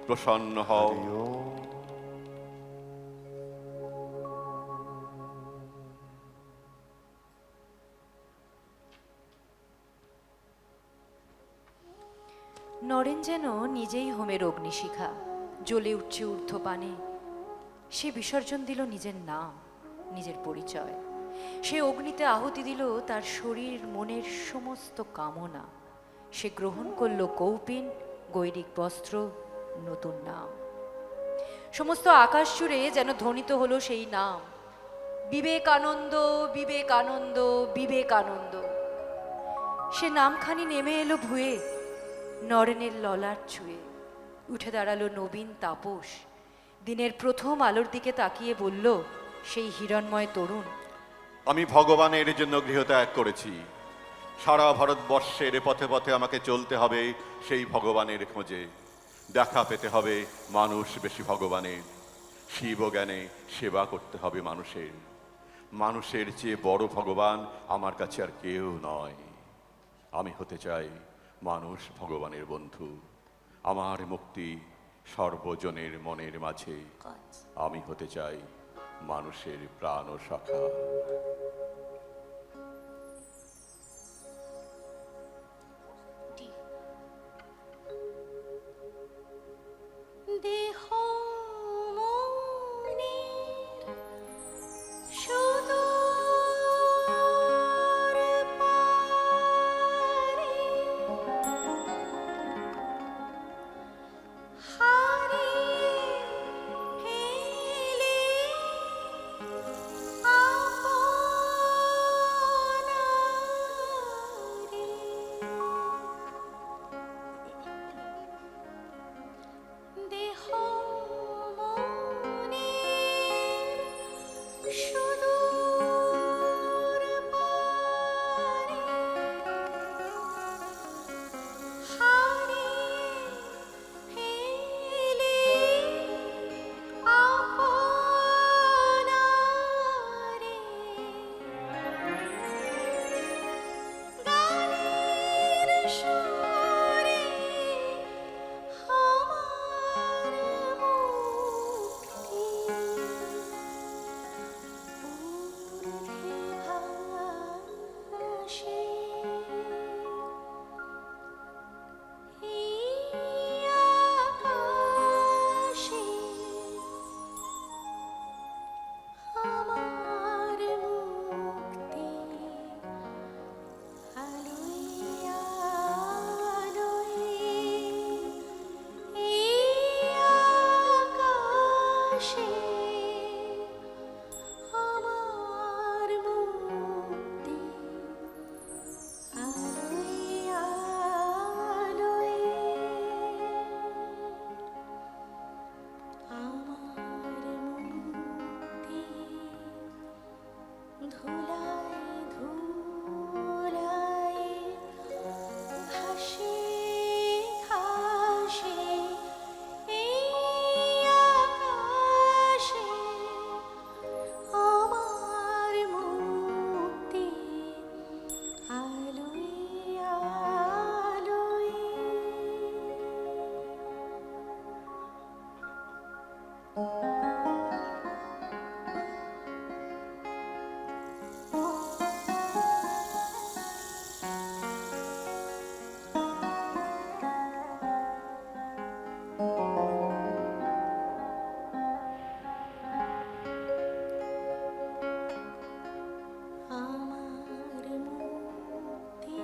প্রসন্ন হও। নরেন যেন নিজেই হোমের অগ্নিশিখা, জ্বলে উঠছে ঊর্ধ্বপানে। সে বিসর্জন দিল নিজের নাম, নিজের পরিচয়। সে অগ্নিতে আহুতি দিল তার শরীর মনের সমস্ত কামনা। সে গ্রহণ করল কৌপিন, গৈরিক বস্ত্র, নতুন নাম। সমস্ত আকাশ জুড়ে যেন ধ্বনিত হলো সেই নাম, বিবেকানন্দ, বিবেকানন্দ, বিবেকানন্দ। সে নামখানি নেমে এলো ভুয়ে, নরেনের ললাট ছুঁয়ে। উঠে দাঁড়ালো নবীন তাপস, দিনের প্রথম আলোর দিকে তাকিয়ে বলল সেই হিরণময় তরুণ, আমি ভগবানের জন্য গৃহত্যাগ করেছি। সারা ভারতবর্ষের পথে পথে আমাকে চলতে হবে সেই ভগবানের খোঁজে। দেখা পেতে হবে মানুষ বেশি ভগবানের। শিব জ্ঞানে সেবা করতে হবে মানুষের। মানুষের চেয়ে বড় ভগবান আমার কাছে আর কেউ নয়। আমি হতে চাই মানুষ ভগবানের বন্ধু। আমার মুক্তি সর্বজনের মনের মাঝে। আমি হতে চাই মানুষের প্রাণ ও সখা। দেহ মনের সুদূর পারে হারিয়ে ফেলে আপনারে দেহ মনের সুদূর পারে হারিয়ে ফেলে আপনারে গানের সুরে আমার মুক্তি ঊর্ধ্বে ভাসে এই আকাশে আমার মুক্তি আলোয় আলোয় এই আকাশে আমার মুক্তি আলোয় আলোয় আমার মুক্তি ধুলায় ধুলায় ঘাসে ঘাসে এই আকাশে আমার মুক্তি আলোয় আলোয় আমার মুক্তি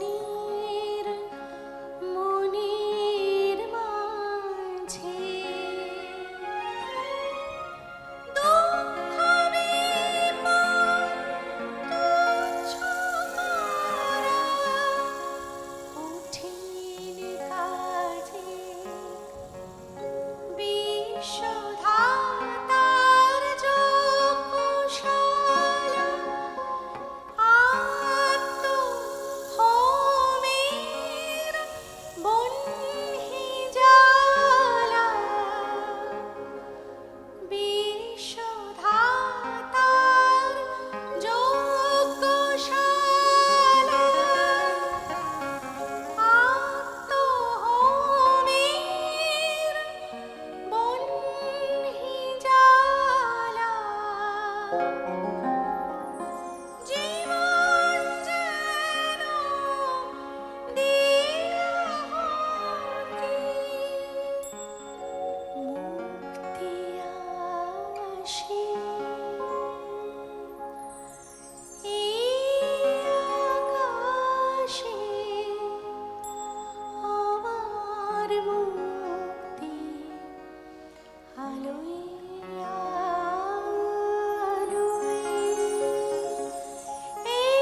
সর্বজনের মনের মাঝে দুঃখ বিপদ তুচ্ছ করা কঠিন কাজে বিশ্বধাতার যজ্ঞশালা আত্মহোমের বহ্নি জ্বালা বিশ্বধাতার যজ্ঞশালা আত্মহোমের বহ্নি জ্বালা জীবন যেন দিয়াহুতি মুক্তি আসে এই আকাশে আমার মুক্তি আলোয় আলোয় এই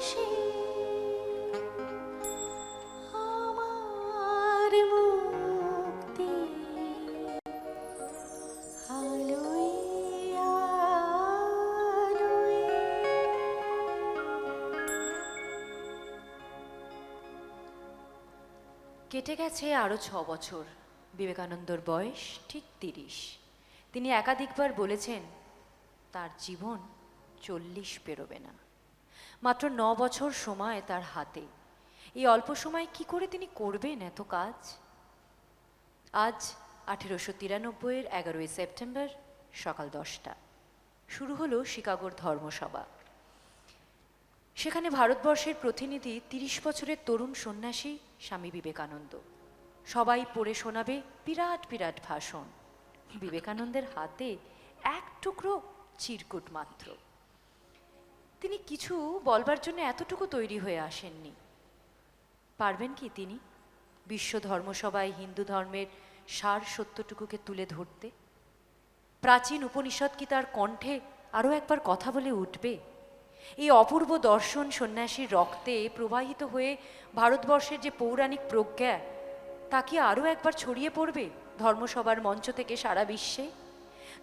আকাশে আমার মুক্তি আলোয় আলোয় কেটে গেছে আরও 6 বছর। বিবেকানন্দর বয়স ঠিক 30। তিনি একাধিকবার বলেছেন তার জীবন 40 পেরোবে না। মাত্র 9 বছর সময় তার হাতে। এই অল্প সময় কি করে তিনি করবেন এত কাজ? আজ 1893-এর 11ই সেপ্টেম্বর সকাল 10টা শুরু হলো শিকাগোর ধর্মসভা। সেখানে ভারতবর্ষের প্রতিনিধি 30 বছরের তরুণ সন্ন্যাসী স্বামী বিবেকানন্দ। সবাই পড়ে শোনাবে বিরাট বিরাট ভাষণ। বিবেকানন্দের হাতে এক টুকরো চিরকুট মাত্র। তিনি কিছু বলবার জন্য এতটুকু তৈরি হয়ে আসেননি। পারবেন কি তিনি বিশ্ব ধর্মসভায় হিন্দু ধর্মের সার সত্যটুকুকে তুলে ধরতে? প্রাচীন উপনিষদ কি তার কণ্ঠে আরও একবার কথা বলে উঠবে? এই অপূর্ব দর্শন সন্ন্যাসীর রক্তে প্রবাহিত হয়ে ভারতবর্ষের যে পৌরাণিক প্রজ্ঞা, তা কি আরও একবার ছড়িয়ে পড়বে ধর্মসভার মঞ্চ থেকে সারা বিশ্বে?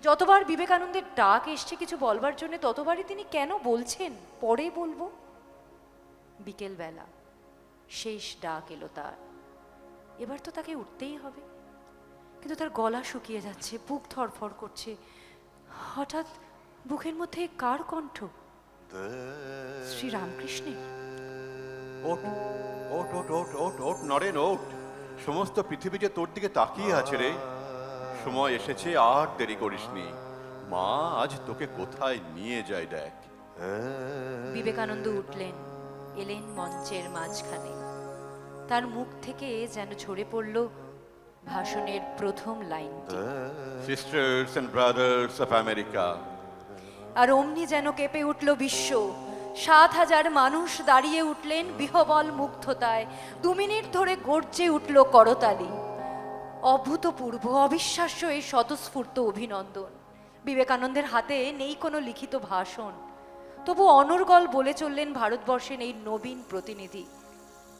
যতবার বিবেকানন্দের ডাক এসছে কিছু বলবার জন্য, ততবারই তিনি কেন বলছেন পরে বলবো? বিকেলবেলা শেষ ডাক এলো তার। এবার তো তাকে উঠতেই হবে, কিন্তু তার গলা শুকিয়ে যাচ্ছে, বুক ধড়ফড় করছে। হঠাৎ বুকের মধ্যে কার কণ্ঠ? শ্রীরামকৃষ্ণের। ওঠ ওঠ ওঠ ওঠ ওঠ ওঠ নরেন ওঠ। সমস্ত পৃথিবী যে তোর দিকে তাকিয়ে আছে রে। সময় এসেছে, আর দেরি করিসনি। মা আজ তোকে কোথায় নিয়ে যায় দেখ। বিবেকানন্দ উঠলেন, এলেন মঞ্চের মাঝখানে। তার মুখ থেকে যেন ঝরে পড়ল ভাষণের প্রথম লাইনটি। Sisters and brothers of America. আর অমনি যেন কেঁপে উঠল বিশ্ব। 7,000 মানুষ দাঁড়িয়ে উঠলেন বিহবল মুগ্ধতায়। 2 মিনিট ধরে গর্জে উঠল করতালি। অভূতপূর্ব, অবিশ্বাস্য এই স্বতঃস্ফূর্ত অভিনন্দন। বিবেকানন্দের হাতে নেই কোনো লিখিত ভাষণ, তবু অনর্গল বলে চললেন ভারতবর্ষের এই নবীন প্রতিনিধি।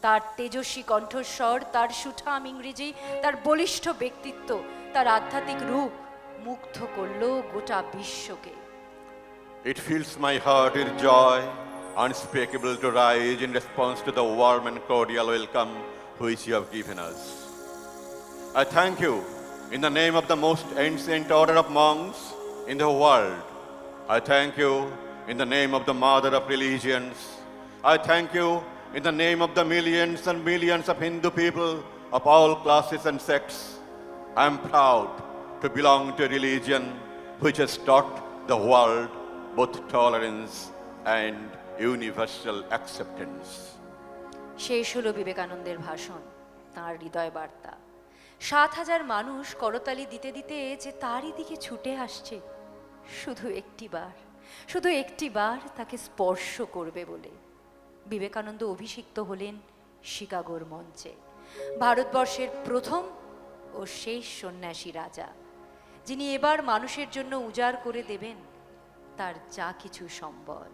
তার তেজস্বী কণ্ঠস্বর, তার সুঠাম ইংরেজি, তার বলিষ্ঠ ব্যক্তিত্ব, তার আধ্যাত্মিক রূপ মুগ্ধ করল গোটা বিশ্বকে। It fills my heart with joy unspeakable to rise in response to the warm and cordial welcome which you have given us. I thank you in the name of the most ancient order of monks in the world. I thank you in the name of the mother of religions. I thank you in the name of the millions and millions of Hindu people of all classes and sects. I am proud to belong to a religion which has taught the world both tolerance and universal acceptance. শেষ হলো বিবেকানন্দের ভাষণ, তাঁর হৃদয় বার্তা। 7,000 মানুষ করতালি দিতে দিতে যে তারই দিকে ছুটে আসছে, শুধু একটিবার তাকে স্পর্শ করবে বলে। বিবেকানন্দ অভিষিক্ত হলেন শিকাগোর মঞ্চে, ভারতবর্ষের প্রথম ও শেষ সন্ন্যাসী রাজা, যিনি এবার মানুষের জন্য উজাড় করে দেবেন তার যা কিছু সম্বল।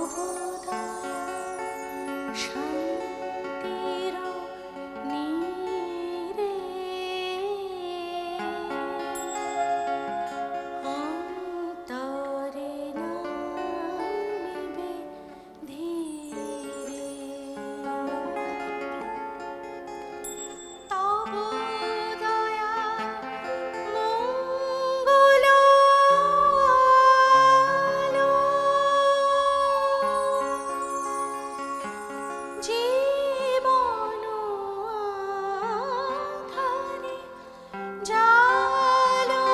দয়া শান্তির নীরে অন্তরে নামিবে ধীরে তব দয়া মঙ্গল আলো জীবন আধারে জালো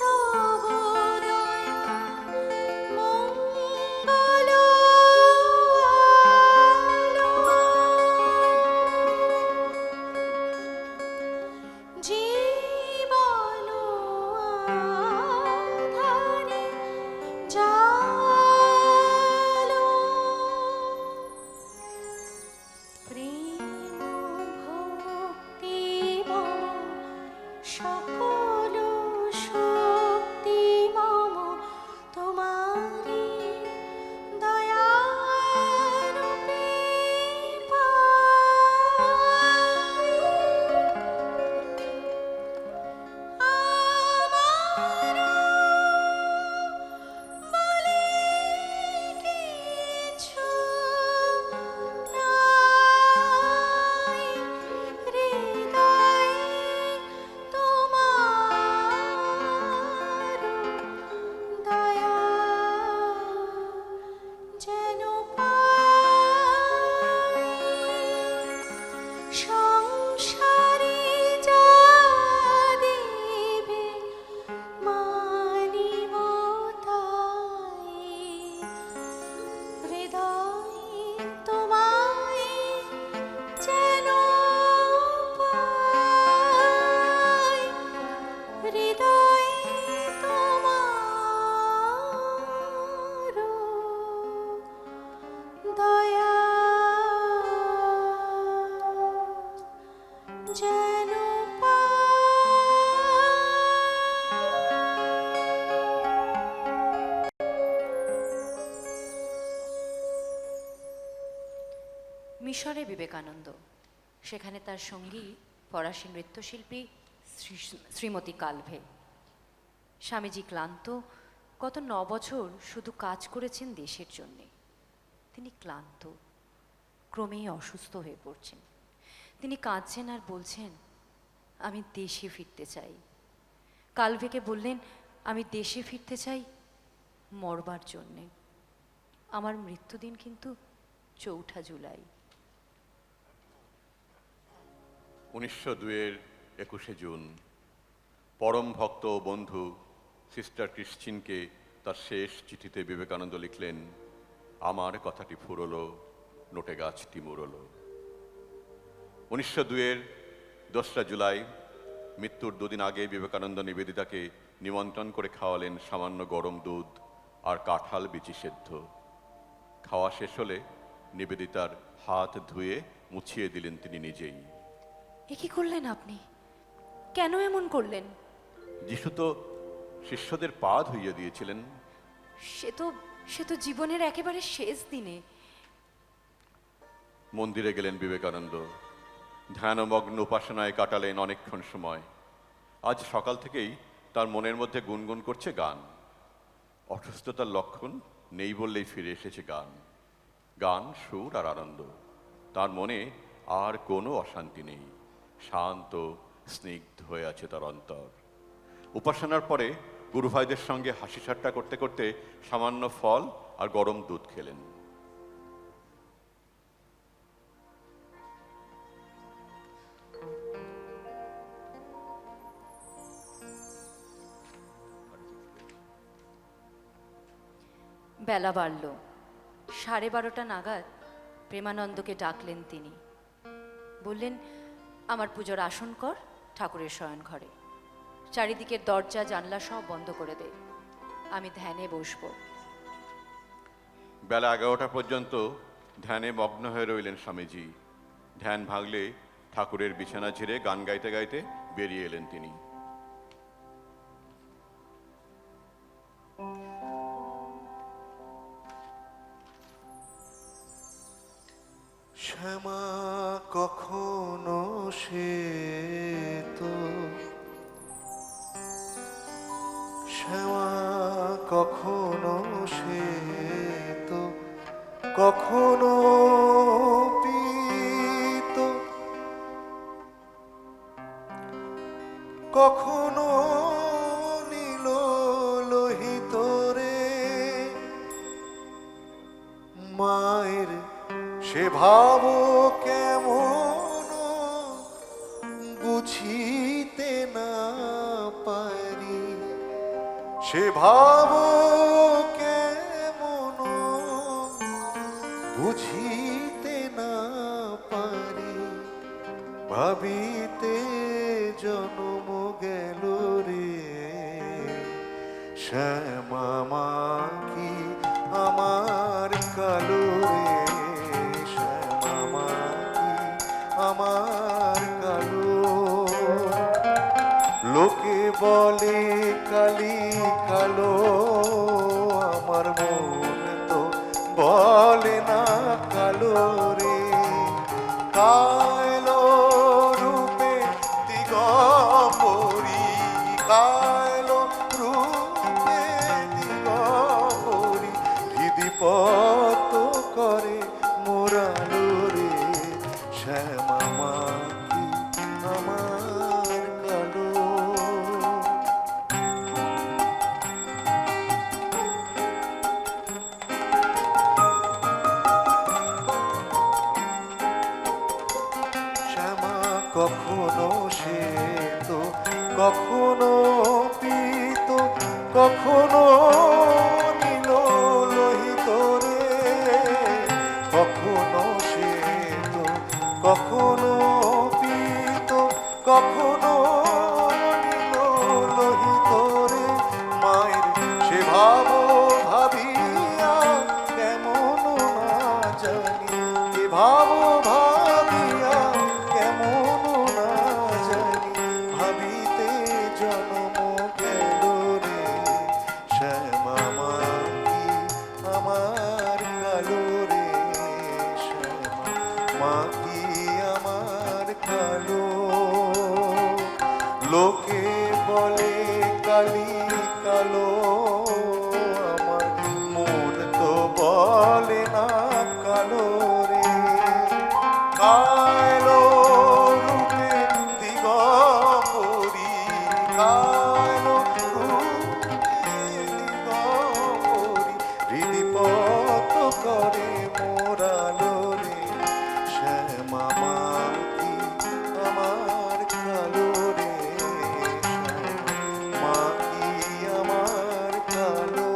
তব দয়া মঙ্গল জীবন আধারে জালো প্রেম ভক্তি মম সকল শক্তি মম তোমারি দয়ারূপে পাই আমার বলে কিছু নাই হৃদয়ে তোমার দয়া যেন পাই সংসারে যা দেবে মানিব তাই হৃদয়ে তোমায় যেন পাই হৃদয়ে তোমার দয়া যেন মিশরে বিবেকানন্দ, সেখানে তার সঙ্গী ফরাসি নৃত্যশিল্পী শ্রীমতী কালভে। স্বামীজি ক্লান্ত, গত 9 বছর শুধু কাজ করেছেন দেশের জন্যে। তিনি ক্লান্ত, ক্রমেই অসুস্থ হয়ে পড়ছেন। তিনি কাঁদছেন আর বলছেন, আমি দেশে ফিরতে চাই। কালভেকে বললেন, আমি দেশে ফিরতে চাই মরবার জন্যে। আমার মৃত্যুদিন কিন্তু 4 জুলাই। 1902-এর 21শে জুন পরম ভক্ত ও বন্ধু সিস্টার ক্রিশ্চিনকে তার শেষ চিঠিতে বিবেকানন্দ লিখলেন, আমার কথাটি ফুরলো, নোটে গাছটি মুরলো। 1902-এর 2রা জুলাই মৃত্যুর 2 দিন আগে বিবেকানন্দ নিবেদিতাকে নিমন্ত্রণ করে খাওয়ালেন সামান্য গরম দুধ আর কাঁঠাল বিচি সেদ্ধ। খাওয়া শেষ হলে নিবেদিতার হাত ধুয়ে মুছিয়ে দিলেন তিনি নিজেই। এ কি করলেন আপনি? কেন এমন করলেন? যিশু তো শিষ্যদের পা ধুইয়ে দিয়েছিলেন। সে তো জীবনের একেবারে শেষ দিনে। মন্দিরে গেলেন বিবেকানন্দ, ধ্যানমগ্ন উপাসনায় কাটালেন অনেকক্ষণ সময়। আজ সকাল থেকেই তার মনের মধ্যে গুনগুন করছে গান। অসুস্থতার লক্ষণ নেই বললেই ফিরে এসেছে গান। গান, সুর আর আনন্দ। তার মনে আর কোনো অশান্তি নেই, শান্ত স্নিগ্ধ হয়ে আছে তার অন্তর। উপাসনার পরে গুরুভাইদের সঙ্গে হাসি ঠাট্টা করতে করতে সামান্য ফল আর গরম দুধ খেলেন। বেলা বাড়ল। 12:30 নাগাদ প্রেমানন্দকে ডাকলেন তিনি। বললেন, আমার পুজোর আসন কর ঠাকুরের শয়ন ঘরে। চারিদিকের দরজা জানলা সব বন্ধ করে দে, আমি ধ্যানে বসবো। বেলা 11টা পর্যন্ত ধ্যানে মগ্ন হয়ে রইলেন স্বামীজি। ধ্যান ভাঙলে ঠাকুরের বিছানা ঝেড়ে গান গাইতে গাইতে বেরিয়ে এলেন তিনি। শ্যামা কখনো সে তো, শ্যামা কখনো সে তো, কখনো পীত, কখনো নীল লোহিত রে। মায়ের সে ভাব কেমন বুঝিতে না পারি, সে ভাব কেমন বুঝিতে না পারি। ভাবিতে জন্ম গেল রে, শ্যামা মা কি আমার কালো রে, শ্যামা মা কি আমার কালো। লোকে বলে কালি কালো, আমার মন তো বলে না কালো রে। কালো রূপে দিগম্বরী, কালো রূপে দিগম্বরী, হৃদিপত করে মোরালো রে, শ্যামা মা কি আমার কালো। শ্যামা কখনো সে তো, কখনো পীত, কখনো নীল লোহিত রে। কখনো সে তো, কখনো পীত, কখনো নীল লোহিত রে। মায়ের সে ভাব ভাবিয়া কেমন না জানি, এ ভাব ভাবিয়া কেমন না জানি। ভাবিতে জন্ম গেল রে, শ্যামা মা কি আমার কালো রে, শ্যামা মা কি আমার কালো। লোকে বলে কালি কালো, আমার মন তো বলে না কালো রে। কালো রূপে দিগম্বরী, কালো রূপে দিগম্বরী, হৃদিপত করে মোরালো রে, শ্যামা মা কি আমার কালো রে, শ্যামা মা কি আমার কালো।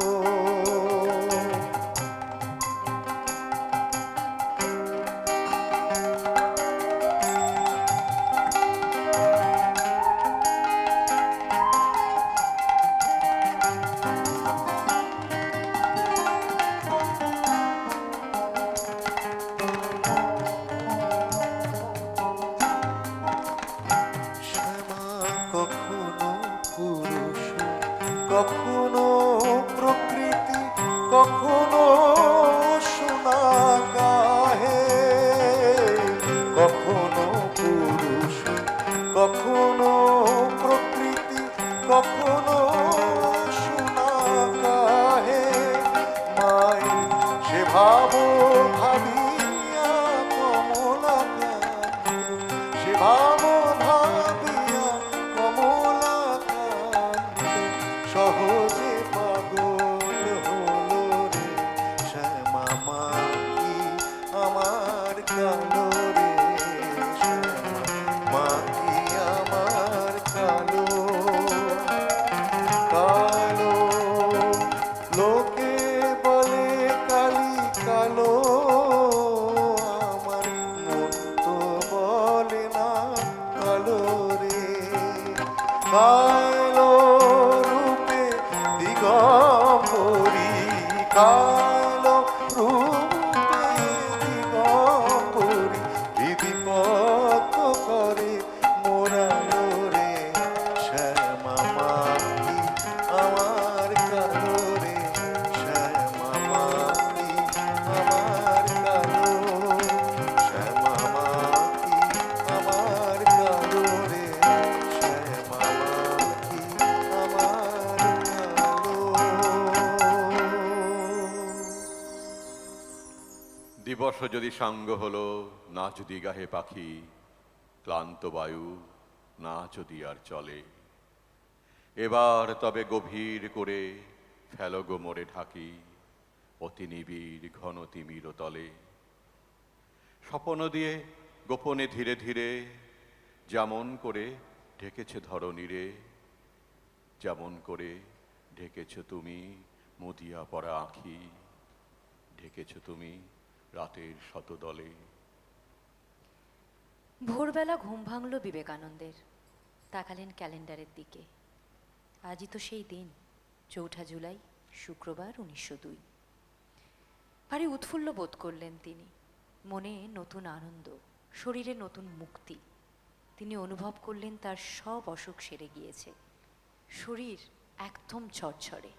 শ্যামা কখনো পুরুষ, কখনো প্রকৃতি, কখনো সোনা গাহে। কখনো পুরুষ, কখনো প্রকৃতি, কখনো সোনা গাহে। মায়ের সে ভাব ভাবিয়া কমলা কান্ত, সে ভাব ভাবিয়া কমলা কান্ত, সহজে পাগল হলো রে, শ্যামা মা কি আমার কালো রে, শ্যামা মা কি আমার কালো। কালো লোকে বলে কালি কালো, দিবস যদি সাঙ্গ হলো, না যদি গাহে পাখি, ক্লান্ত বায়ু না যদি আর চলে, এবার তবে গভীর করে ফেলো গো মোরে ঢাকি, অতি নিবিড় ঘন তিমির তলে। স্বপ্ন দিয়ে গোপনে ধীরে ধীরে যেমন করে ঢেকেছে ধরণীরে, যেমন করে ঢেকেছ তুমি মুদিয়া পড়া আঁখি, ঢেকেছ তুমি রাতের শতদলে। ভোরবেলা ঘুম ভাঙল বিবেকানন্দের। তাকালেন ক্যালেন্ডারের দিকে। আজই তো সেই দিন, ৪ঠা জুলাই, শুক্রবার, ১৯০২। ভারী উৎফুল্ল বোধ করলেন তিনি। মনে নতুন আনন্দ, শরীরে নতুন মুক্তি। তিনি অনুভব করলেন তার সব অসুখ সেরে গিয়েছে। শরীর একদম ঝরঝরে।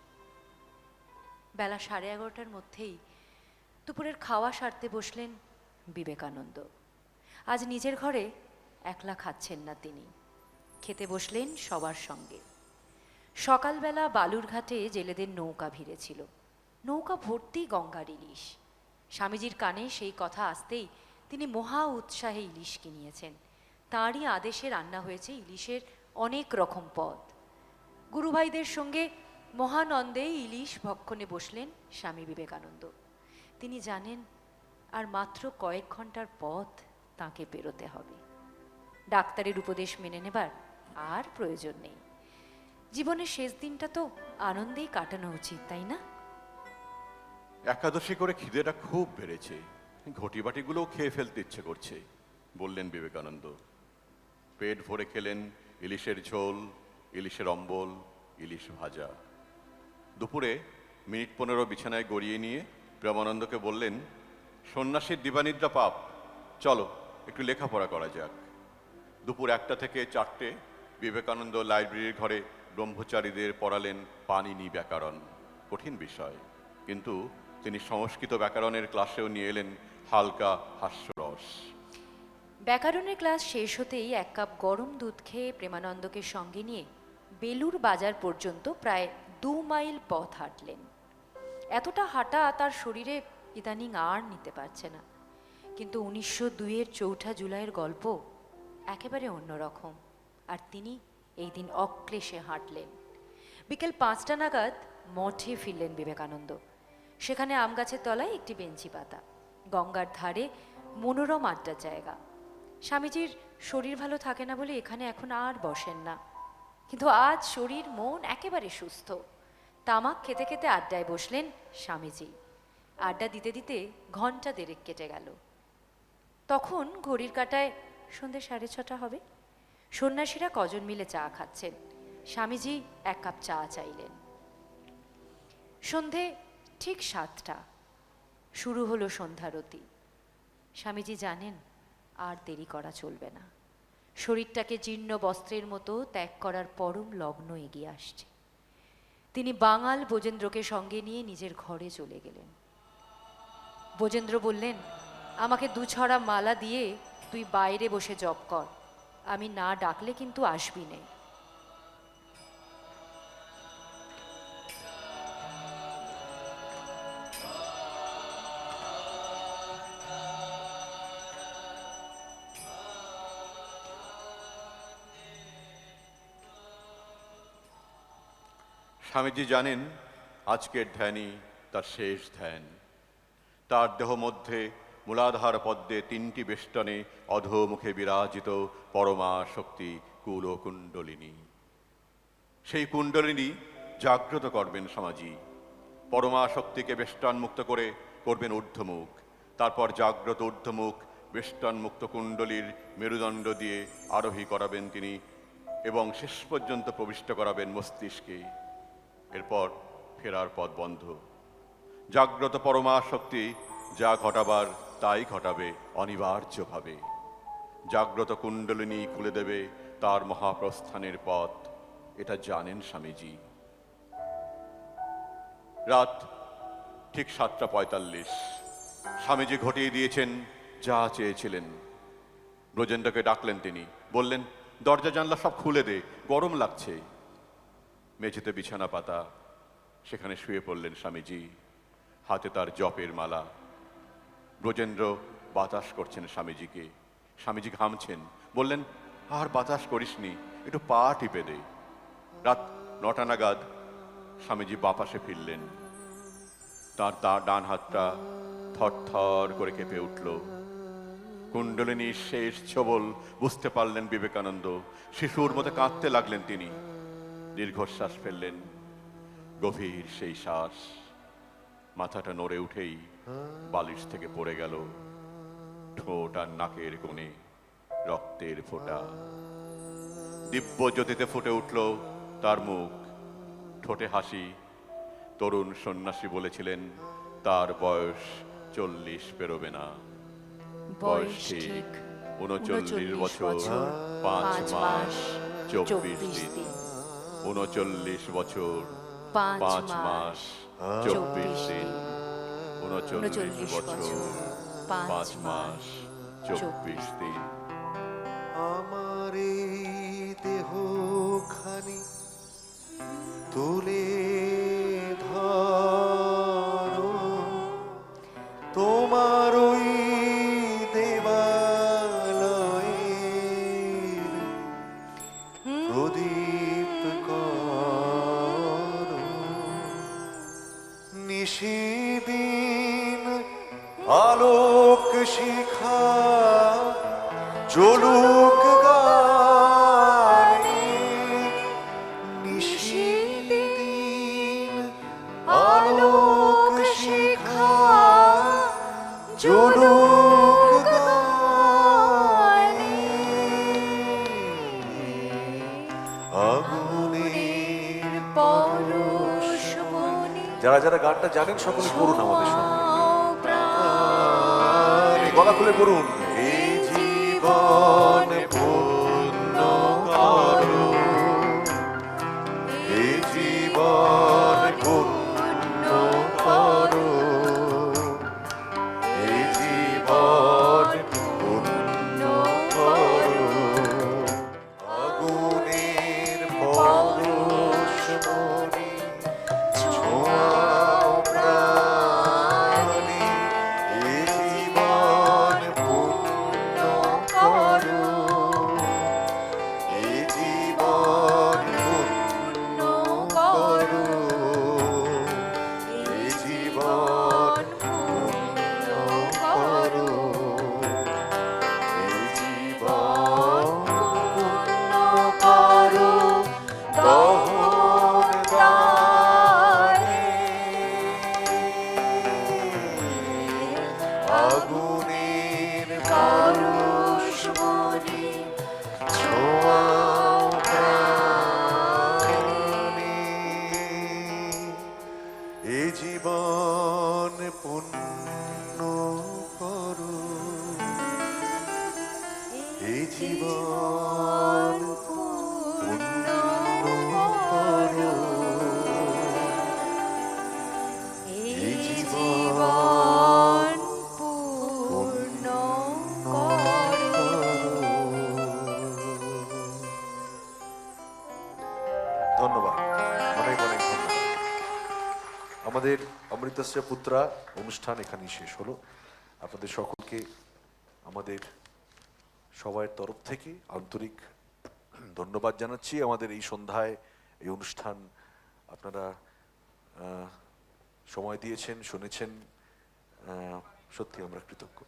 বেলা 11:30টার মধ্যেই দুপুরের খাওয়া সারতে বসলেন বিবেকানন্দ। আজ নিজের ঘরে একলা খাচ্ছেন না তিনি, খেতে বসলেন সবার সঙ্গে। সকালবেলা বালুরঘাটে জেলেদের নৌকা ভিড়েছিল। নৌকা ভর্তি গঙ্গার ইলিশ। স্বামীজির কানে সেই কথা আসতেই তিনি মহা উৎসাহে ইলিশ কিনিয়েছেন। তাঁরই আদেশে রান্না হয়েছে ইলিশের অনেক রকম পদ। গুরুভাইদের সঙ্গে মহানন্দে ইলিশ ভক্ষণে বসলেন স্বামী বিবেকানন্দ। তিনি জানেন আর মাত্র কয়েক ঘন্টার পথ তাঁকে পেরোতে হবে। ডাক্তারের উপদেশ মেনে নেবার আর প্রয়োজন নেই। জীবনের শেষ দিনটা তো আনন্দেই কাটানো উচিত, তাই না? একাদশী করে খিদেটা খুব বেড়েছে, ঘটিবাটিগুলোও খেয়ে ফেলতে ইচ্ছে করছে, বললেন বিবেকানন্দ। পেট ভরে খেলেন ইলিশের ঝোল, ইলিশের অম্বল, ইলিশ ভাজা। দুপুরে মিনিট 15 বিছানায় গড়িয়ে নিয়ে প্রেমানন্দকে বললেন, সন্ন্যাসীর দিবানিদ্রা পাপ, চলো একটু লেখাপড়া করা যাক। দুপুর 1টা থেকে 4টে বিবেকানন্দ লাইব্রেরির ঘরে ব্রহ্মচারীদের পড়ালেন পাণিনি ব্যাকরণ। কঠিন বিষয়, কিন্তু তিনি সংস্কৃত ব্যাকরণের ক্লাসেও নিয়ে এলেন হালকা হাস্যরস। ব্যাকরণের ক্লাস শেষ হতেই 1 কাপ গরম দুধ খেয়ে প্রেমানন্দকে সঙ্গে নিয়ে বেলুর বাজার পর্যন্ত প্রায় 2 মাইল পথ হাঁটলেন। এতটা হাঁটা তার শরীরে ইদানিং আর নিতে পারছে না। কিন্তু ১৯০২-এর ৪ঠা জুলাইয়ের গল্প একেবারে অন্যরকম। আর তিনি এই দিন অক্লেশে হাঁটলেন। বিকেল 5টা নাগাদ মঠে ফিরলেন বিবেকানন্দ। সেখানে আম গাছের তলায় একটি বেঞ্চি পাতা, গঙ্গার ধারে মনোরম আড্ডার জায়গা। স্বামীজির শরীর ভালো থাকে না বলে এখানে এখন আর বসেন না, কিন্তু আজ শরীর মন একেবারে সুস্থ। তামাক খেতে খেতে আড্ডায় বসলেন স্বামীজি। আড্ডা দিতে দিতে ঘন্টা 1.5 কেটে গেল। তখন ঘড়ির কাঁটায় সন্ধ্যে 6:30 হবে। সন্ন্যাসীরা কজন মিলে চা খাচ্ছেন। স্বামীজি 1 কাপ চা চাইলেন। সন্ধে ঠিক 7টা শুরু হলো সন্ধ্যারতি। স্বামীজি জানেন আর দেরি করা চলবে না। শরীরটাকে জীর্ণ বস্ত্রের মতো ত্যাগ করার পরম লগ্ন এগিয়ে আসছে। তিনি বাঙাল বোজেন্দ্রকে সঙ্গে নিয়ে নিজের ঘরে চলে গেলেন। বোজেন্দ্র বললেন, আমাকে 2 ছড়া মালা দিয়ে তুই বাইরে বসে জপ কর, আমি না ডাকলে কিন্তু আসবি নে। স্বামীজি জানেন আজকের ধ্যানই তার শেষ ধ্যান। তার দেহ মধ্যে মূলাধার পদ্মে 3টি বেষ্টনে অধোমুখে বিরাজিত পরমা শক্তি কুল কুণ্ডলিনী। সেই কুণ্ডলিনী জাগ্রত করবেন স্বামীজি। পরমা শক্তিকে বেষ্টন মুক্ত করে করবেন ঊর্ধ্বমুখ। তারপর জাগ্রত ঊর্ধ্বমুখ বেষ্টন মুক্ত কুণ্ডলীর মেরুদণ্ড দিয়ে আরোহী করাবেন তিনি এবং শেষ পর্যন্ত প্রবিষ্ট করাবেন মস্তিষ্কে। এরপর ফেরার পথ বন্ধ। জাগ্রত পরমা শক্তি যা ঘটাবার তাই ঘটাবে অনিবার্যভাবে। জাগ্রত কুণ্ডলিনী খুলে দেবে তার মহাপ্রস্থানের পথ, এটা জানেন স্বামীজি। রাত ঠিক 7:45। স্বামীজি ঘটিয়ে দিয়েছেন যা চেয়েছিলেন। ব্রজেন্দ্রকে ডাকলেন তিনি, বললেন, দরজা জানলা সব খুলে দে, গরম লাগছে। মেঝেতে বিছানা পাতা, সেখানে শুয়ে পড়লেন স্বামীজি। হাতে তার জপের মালা। ব্রজেন্দ্র বাতাস করছেন স্বামীজিকে। স্বামীজি ঘামছেন, বললেন, আর বাতাস করিসনি, একটু পা টিপে দে। রাত 9টা নাগাদ স্বামীজি বাপাসে ফিরলেন। তার ডান হাতটা থরথর করে কেঁপে উঠল। কুণ্ডলিনীর শেষ ছবল বুঝতে পারলেন বিবেকানন্দ। শিশুর মতো কাঁদতে লাগলেন তিনি। দীর্ঘশ্বাস ফেললেন, গভীর সেই শ্বাস। মাথাটা নড়ে উঠেই বালিশ থেকে পড়ে গেল ঠোঁট আর নাকের কোণে রক্তের ফোঁটা। দিব্য জ্যোতিতে ফুটে উঠল তার মুখ, ঠোঁটে হাসি। তরুণ সন্ন্যাসী বলেছিলেন তার বয়স 40 পেরোবে না। বয়স ঠিক 39 বছর 5 মাস 24 দিন। 39 বছর 5 মাস 24 দিন। 39 বছর 5 মাস 24 দিন। আমার এই দেহখানি তুলে ধরো, তোমার ওই দেবালয়ের প্রদীপ করো। নিশিদিন আলোক শিখা জ্বলুক গানে, নিশিদিন আলোক শিখা জ্বলুক গানে। আগুনের পরশমণি যারা যারা গানটা জানেন সকলে করুন আমাদের সঙ্গে, প্রাণ গলা খুলে করুন। এই জীবন পূর্ণ করো, এই জীবন পূর্ণ করো, এই জীবন পূর্ণ করো। আগুনের পরশমণি ছোঁয়াও প্রাণে, এই জীবন পূর্ণ করো, এই জীবন পূর্ণ করো, এই জীবন পূর্ণ করো, এই জীবন পূর্ণ করো। দহন দানে আগুনের পরশমণি ছোঁয়াও প্রাণে, এ জীবন পূর্ণ করো, এ জীবন পূর্ণ করো, এই জীবন পূর্ণ করো। ধন্যবাদ, অনেক অনেক ধন্যবাদ। আমাদের অমৃতস্য পুত্রা অনুষ্ঠান এখানেই শেষ হলো। আপনাদের সকলকে আমাদের সবার তরফ থেকে আন্তরিক ধন্যবাদ জানাচ্ছি। আমাদের এই সন্ধ্যায় এই অনুষ্ঠান আপনারা সময় দিয়েছেন, শুনেছেন, সত্যি আমরা কৃতজ্ঞ।